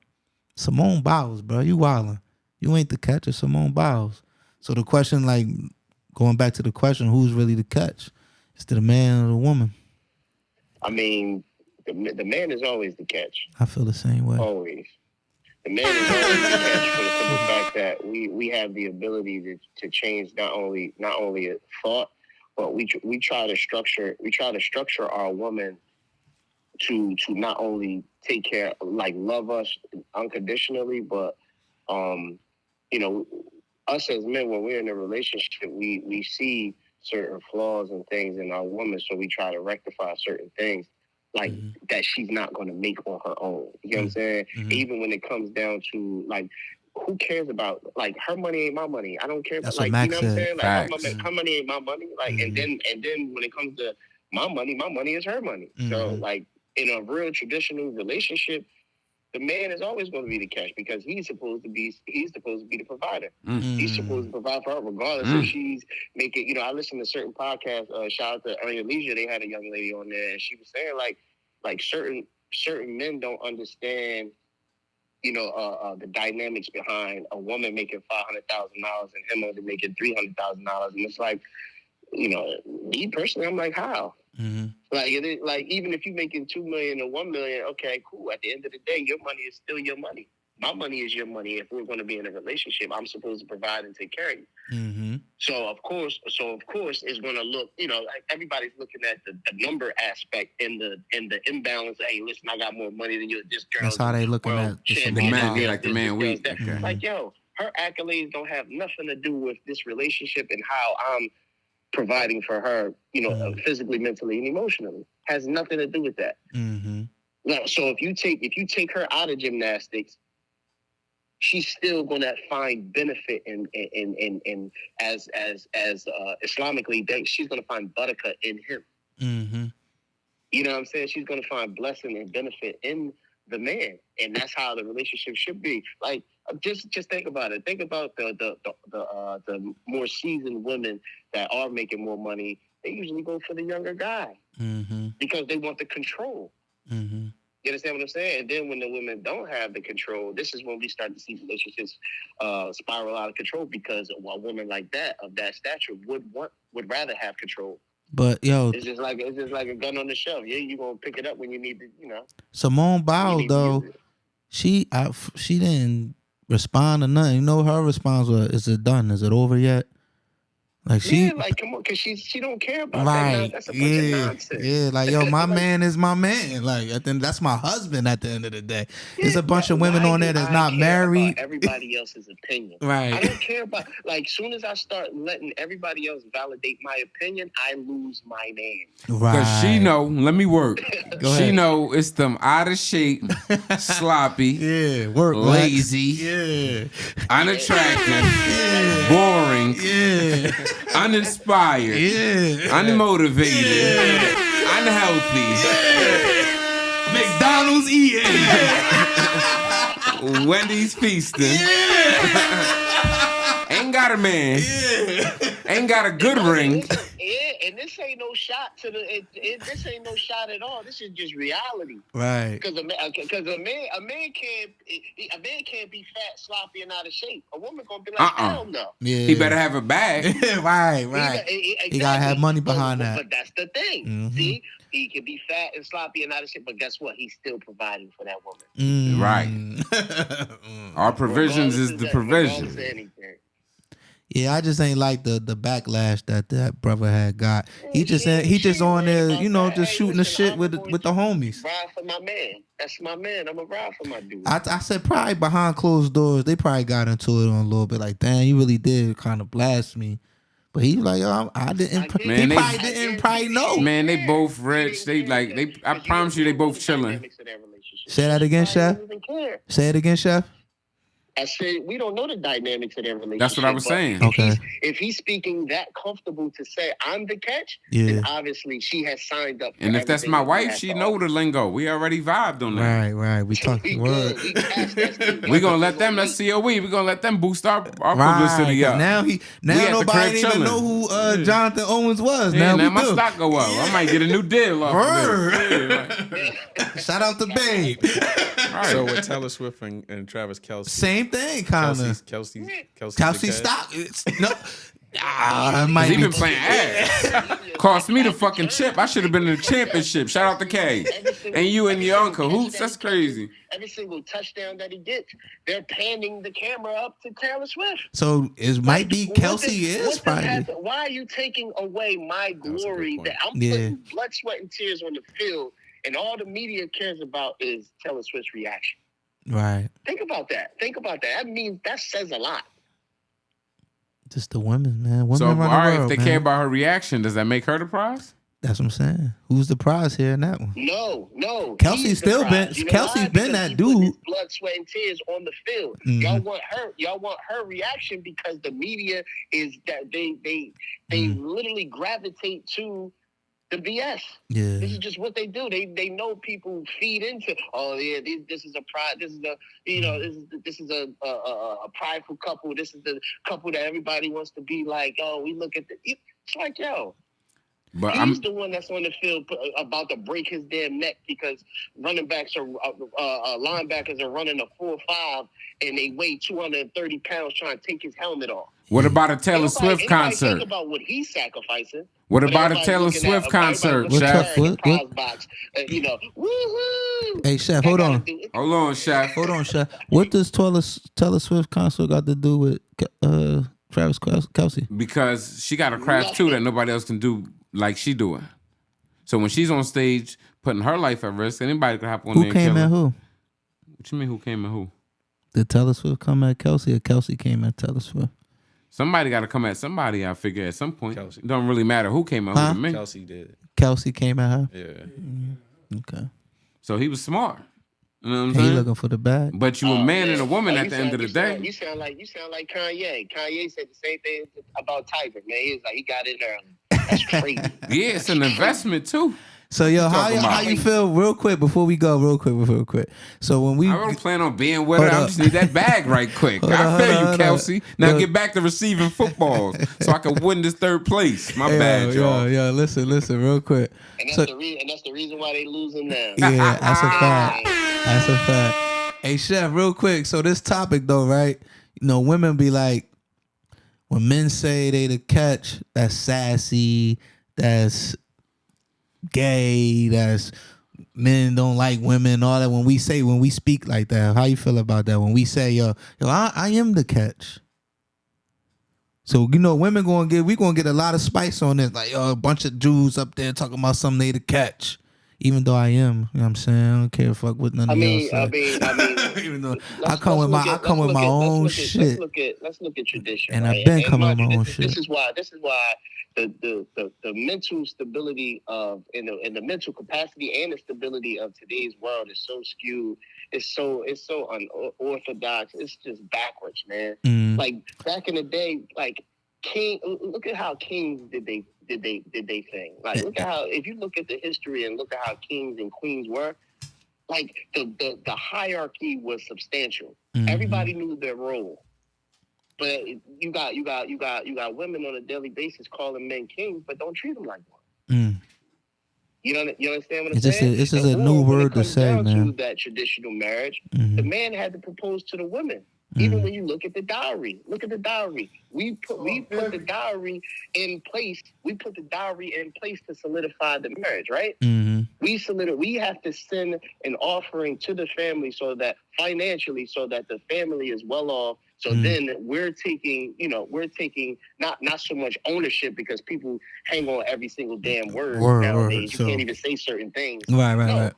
Simone Biles, bro, you wildin'. You ain't the catch, it's Simone Biles. So the question, like, going back to the question, who's really the catch? Is it the man or the woman? I mean, the man is always the catch. I feel the same way. Always. The man is always the catch for the simple fact that we have the ability to change not only a thought, but we try to structure our woman to not only take care, like love us unconditionally, but you know, us as men, when we're in a relationship, we see certain flaws and things in our woman, so we try to rectify certain things like that she's not going to make on her own. You know what I'm saying? Even when it comes down to like, who cares about, like, her money ain't my money. I don't care about, like, you know what I'm saying? Like, her money ain't my money. Like, and then when it comes to my money is her money. So like in a real traditional relationship, the man is always going to be the catch because he's supposed to be the provider. He's supposed to provide for her regardless if she's making, you know, I listen to certain podcasts, shout out to Alycia, they had a young lady on there and she was saying like certain men don't understand, you know, the dynamics behind a woman making $500,000 and him only making $300,000. And it's like, you know, me personally, I'm like, how? Like, like, even if you're making $2 million or $1 million, okay, cool. At the end of the day, your money is still your money. My money is your money. If we're going to be in a relationship, I'm supposed to provide and take care of you. So of course, it's going to look, you know, like everybody's looking at the number aspect in the imbalance. Hey, listen, I got more money than you. This girl. That's how they looking at the man. Yeah, like the man. Like, yo, her accolades don't have nothing to do with this relationship and how I'm providing for her, you know, physically, mentally, and emotionally. Has nothing to do with that. Now, so if you take her out of gymnastics, she's still gonna find benefit in as Islamically, she's gonna find barakah in him. You know what I'm saying? She's gonna find blessing and benefit in the man, and that's how the relationship should be. Like, just think about it. Think about the more seasoned women that are making more money. They usually go for the younger guy because they want the control. You understand what I'm saying? And then when the women don't have the control, this is when we start to see relationships spiral out of control because a woman like that, of that stature, would rather have control. But yo, it's just like a gun on the shelf. Yeah, you gonna pick it up when you need to, you know. Simone Biles though, she didn't respond to nothing. You know what her response was? Is it done? Is it over yet? Like like, come on, because she don't care about that. That's a bunch of nonsense. Yeah, like, yo, my man is my man. Like, that's my husband at the end of the day. There's a bunch of women on there that's not married. Everybody else's opinion. Right. I don't care about, like, soon as I start letting everybody else validate my opinion, I lose my name. Right. Because she know, let me work. She ahead. Know it's them out of shape, sloppy, work, lazy, unattractive, boring, uninspired, unmotivated, unhealthy, McDonald's eating, Wendy's feasting, ain't got a man, ain't got a good ring. Yeah, and this ain't no shot to this ain't no shot at all. This is just reality. Right. Because a man can't be fat, sloppy, and out of shape. A woman gonna be like, hell no. Yeah. He better have a bag. right. Exactly. He gotta have money behind that. But that's the thing. See, he can be fat and sloppy and out of shape, but guess what? He's still providing for that woman. Right. Our provisions is the provision. Yeah, I just ain't like the backlash that brother had got. He just on there, you know, just shooting the shit with the homies. Ride for my man. That's my man. I'm a ride for my dude. I said probably behind closed doors, they probably got into it on a little bit. Like, damn, you really did kind of blast me. But he like, yo, I didn't. Man, he probably know. Man, they both rich. I promise you, they both chilling. Say that again, Chef. Say it again, Chef. I said we don't know the dynamics of their relationship. That's what I was saying. Okay. If he's speaking that comfortable to say I'm the catch, Yeah. then obviously she has signed up. For And if that's my everything wife, she know the lingo. We already vibed on that. Right. We talking word. We gonna let them. That's COE. We gonna let them boost our publicity 'Cause up. Now We nobody crib even chilling. know who Jonathan Owens was. Yeah, now we my do. stock go up. I might get a new deal off of this. Yeah, Shout out to Babe. right. So with Taylor Swift and Travis Kelce, Same thing, kind of. Kelsey stock. No. Cause he been playing ass. Cost me the fucking chip. I should have been in the championship. Shout out to K. And you and your uncle. Whoops, that's crazy. Every single touchdown that he gets, they're panning the camera up to Taylor Swift. So it might be Kelsey is probably. Why are you taking away my glory that I'm putting blood, sweat, and tears on the field, and all the media cares about is Taylor Swift's reaction? Right. Think about that. That means that says a lot. Just the women, man. Women So, run the world, if they man. care about her reaction, does that make her the prize? That's what I'm saying. Who's the prize here in that one? No. Kelsey's still been. Kelsey's been that dude. His blood, sweat, and tears on the field. Mm-hmm. Y'all want her reaction because the media is that they literally gravitate to the BS. Yeah. This is just what they do. They know people feed into. Oh yeah, this is a pride. This is a prideful couple. This is the couple that everybody wants to be like. Oh, we look at the. It's like yo. But He's the one that's on the field about to break his damn neck because running backs are linebackers are running a 4.5 and they weigh 230 pounds trying to take his helmet off. What about a Taylor Swift concert? Think about what he's sacrificing. What about a Taylor Swift concert, Chef? Woohoo! Hey, Chef, hold on. Hold on, Chef. What does Taylor Swift concert got to do with Travis Kelce? Because she got a craft too that nobody else can do like she doing. So when she's on stage putting her life at risk, anybody could hop on there. Who came at who? What you mean who came at who? Did Taylor Swift come at Kelce or Kelce came at Taylor Swift? Somebody got to come at somebody, I figure, at some point. It don't really matter who came at who to me. Kelsey did. Kelce came at her? Yeah. Okay. So he was smart. You know what I'm He saying? looking for the bag. But you a man and a woman at the end of the day. You sound like Kanye. Kanye said the same thing about Tiger, man. He was like, he got in early. That's crazy. Yeah, it's an investment too. So yo, how you feel real quick before we go? Real quick. So when we I don't plan on being with her. I just need that bag right quick. I feel you, Kelsey. Now get back to receiving footballs so I can win this third place. My bad, y'all. Yo, listen, real quick. And that's the reason why they losing now. Yeah, that's a fact. That's a fact. Hey, Chef, real quick. So this topic though, right? You know, women be like, when men say they the catch, that's sassy, that's gay, that's men don't like women, all that. When we speak like that, how you feel about that? When we say, yo, I am the catch. So, you know, women we gonna get a lot of spice on this. Like, yo, a bunch of Jews up there talking about something they the catch. Even though I am, you know what I'm saying? I don't care fuck what none of y'all say. I mean, even though I come with my own shit. Let's look at tradition. And right? I've been coming with my own shit. This is why the mental stability of and the mental capacity and the stability of today's world is so skewed. It's so unorthodox. It's just backwards, man. Like back in the day, like look at how kings did they thing. Like look at how, if you look at the history and look at how kings and queens were, like the hierarchy was substantial. Everybody knew their role. But you got women on a daily basis calling men kings, but don't treat them like one. You understand what I'm saying? This is a new word to say, man. To that traditional marriage, the man had to propose to the woman. Even when you look at the dowry, we put the dowry in place. We put the dowry in place to solidify the marriage, right? We have to send an offering to the family so that financially, so that the family is well off. So then we're taking not so much ownership, because people hang on every single damn word nowadays. You can't even say certain things. Right.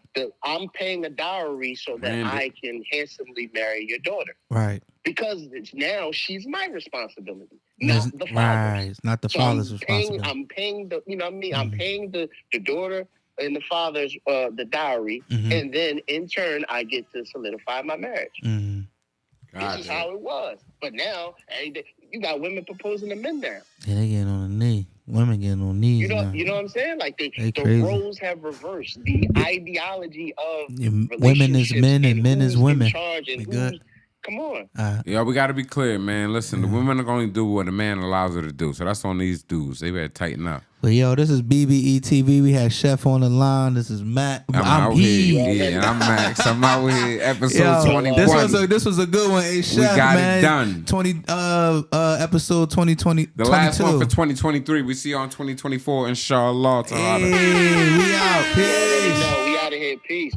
I'm paying a dowry so that I can handsomely marry your daughter. Right. Because now she's my responsibility, not the father's. Right. It's not the father's responsibility. I'm paying the, you know what I mean? I'm paying the daughter and the father's the dowry, and then in turn I get to solidify my marriage. This is how it was. But now, you got women proposing to men now. Yeah, they getting on the knee. Women getting on knees. You know, now. you know what I'm saying? Like the crazy. roles have reversed. The ideology of women is men and men is women. In charge and good. Come on. Yeah, we got to be clear, man. Listen, the women are going to do what a man allows her to do. So that's on these dudes. They better tighten up. But yo, this is BBETV. We had Chef on the line. This is Matt. I'm out here. Yeah, and I'm Max. I'm out here. Episode 21. This was a good one. Hey, Chef, we got man. it done. Episode 2020. The last one for 2023. We see you on 2024. Inshallah. Hey, we out. Peace. We out of here. Peace.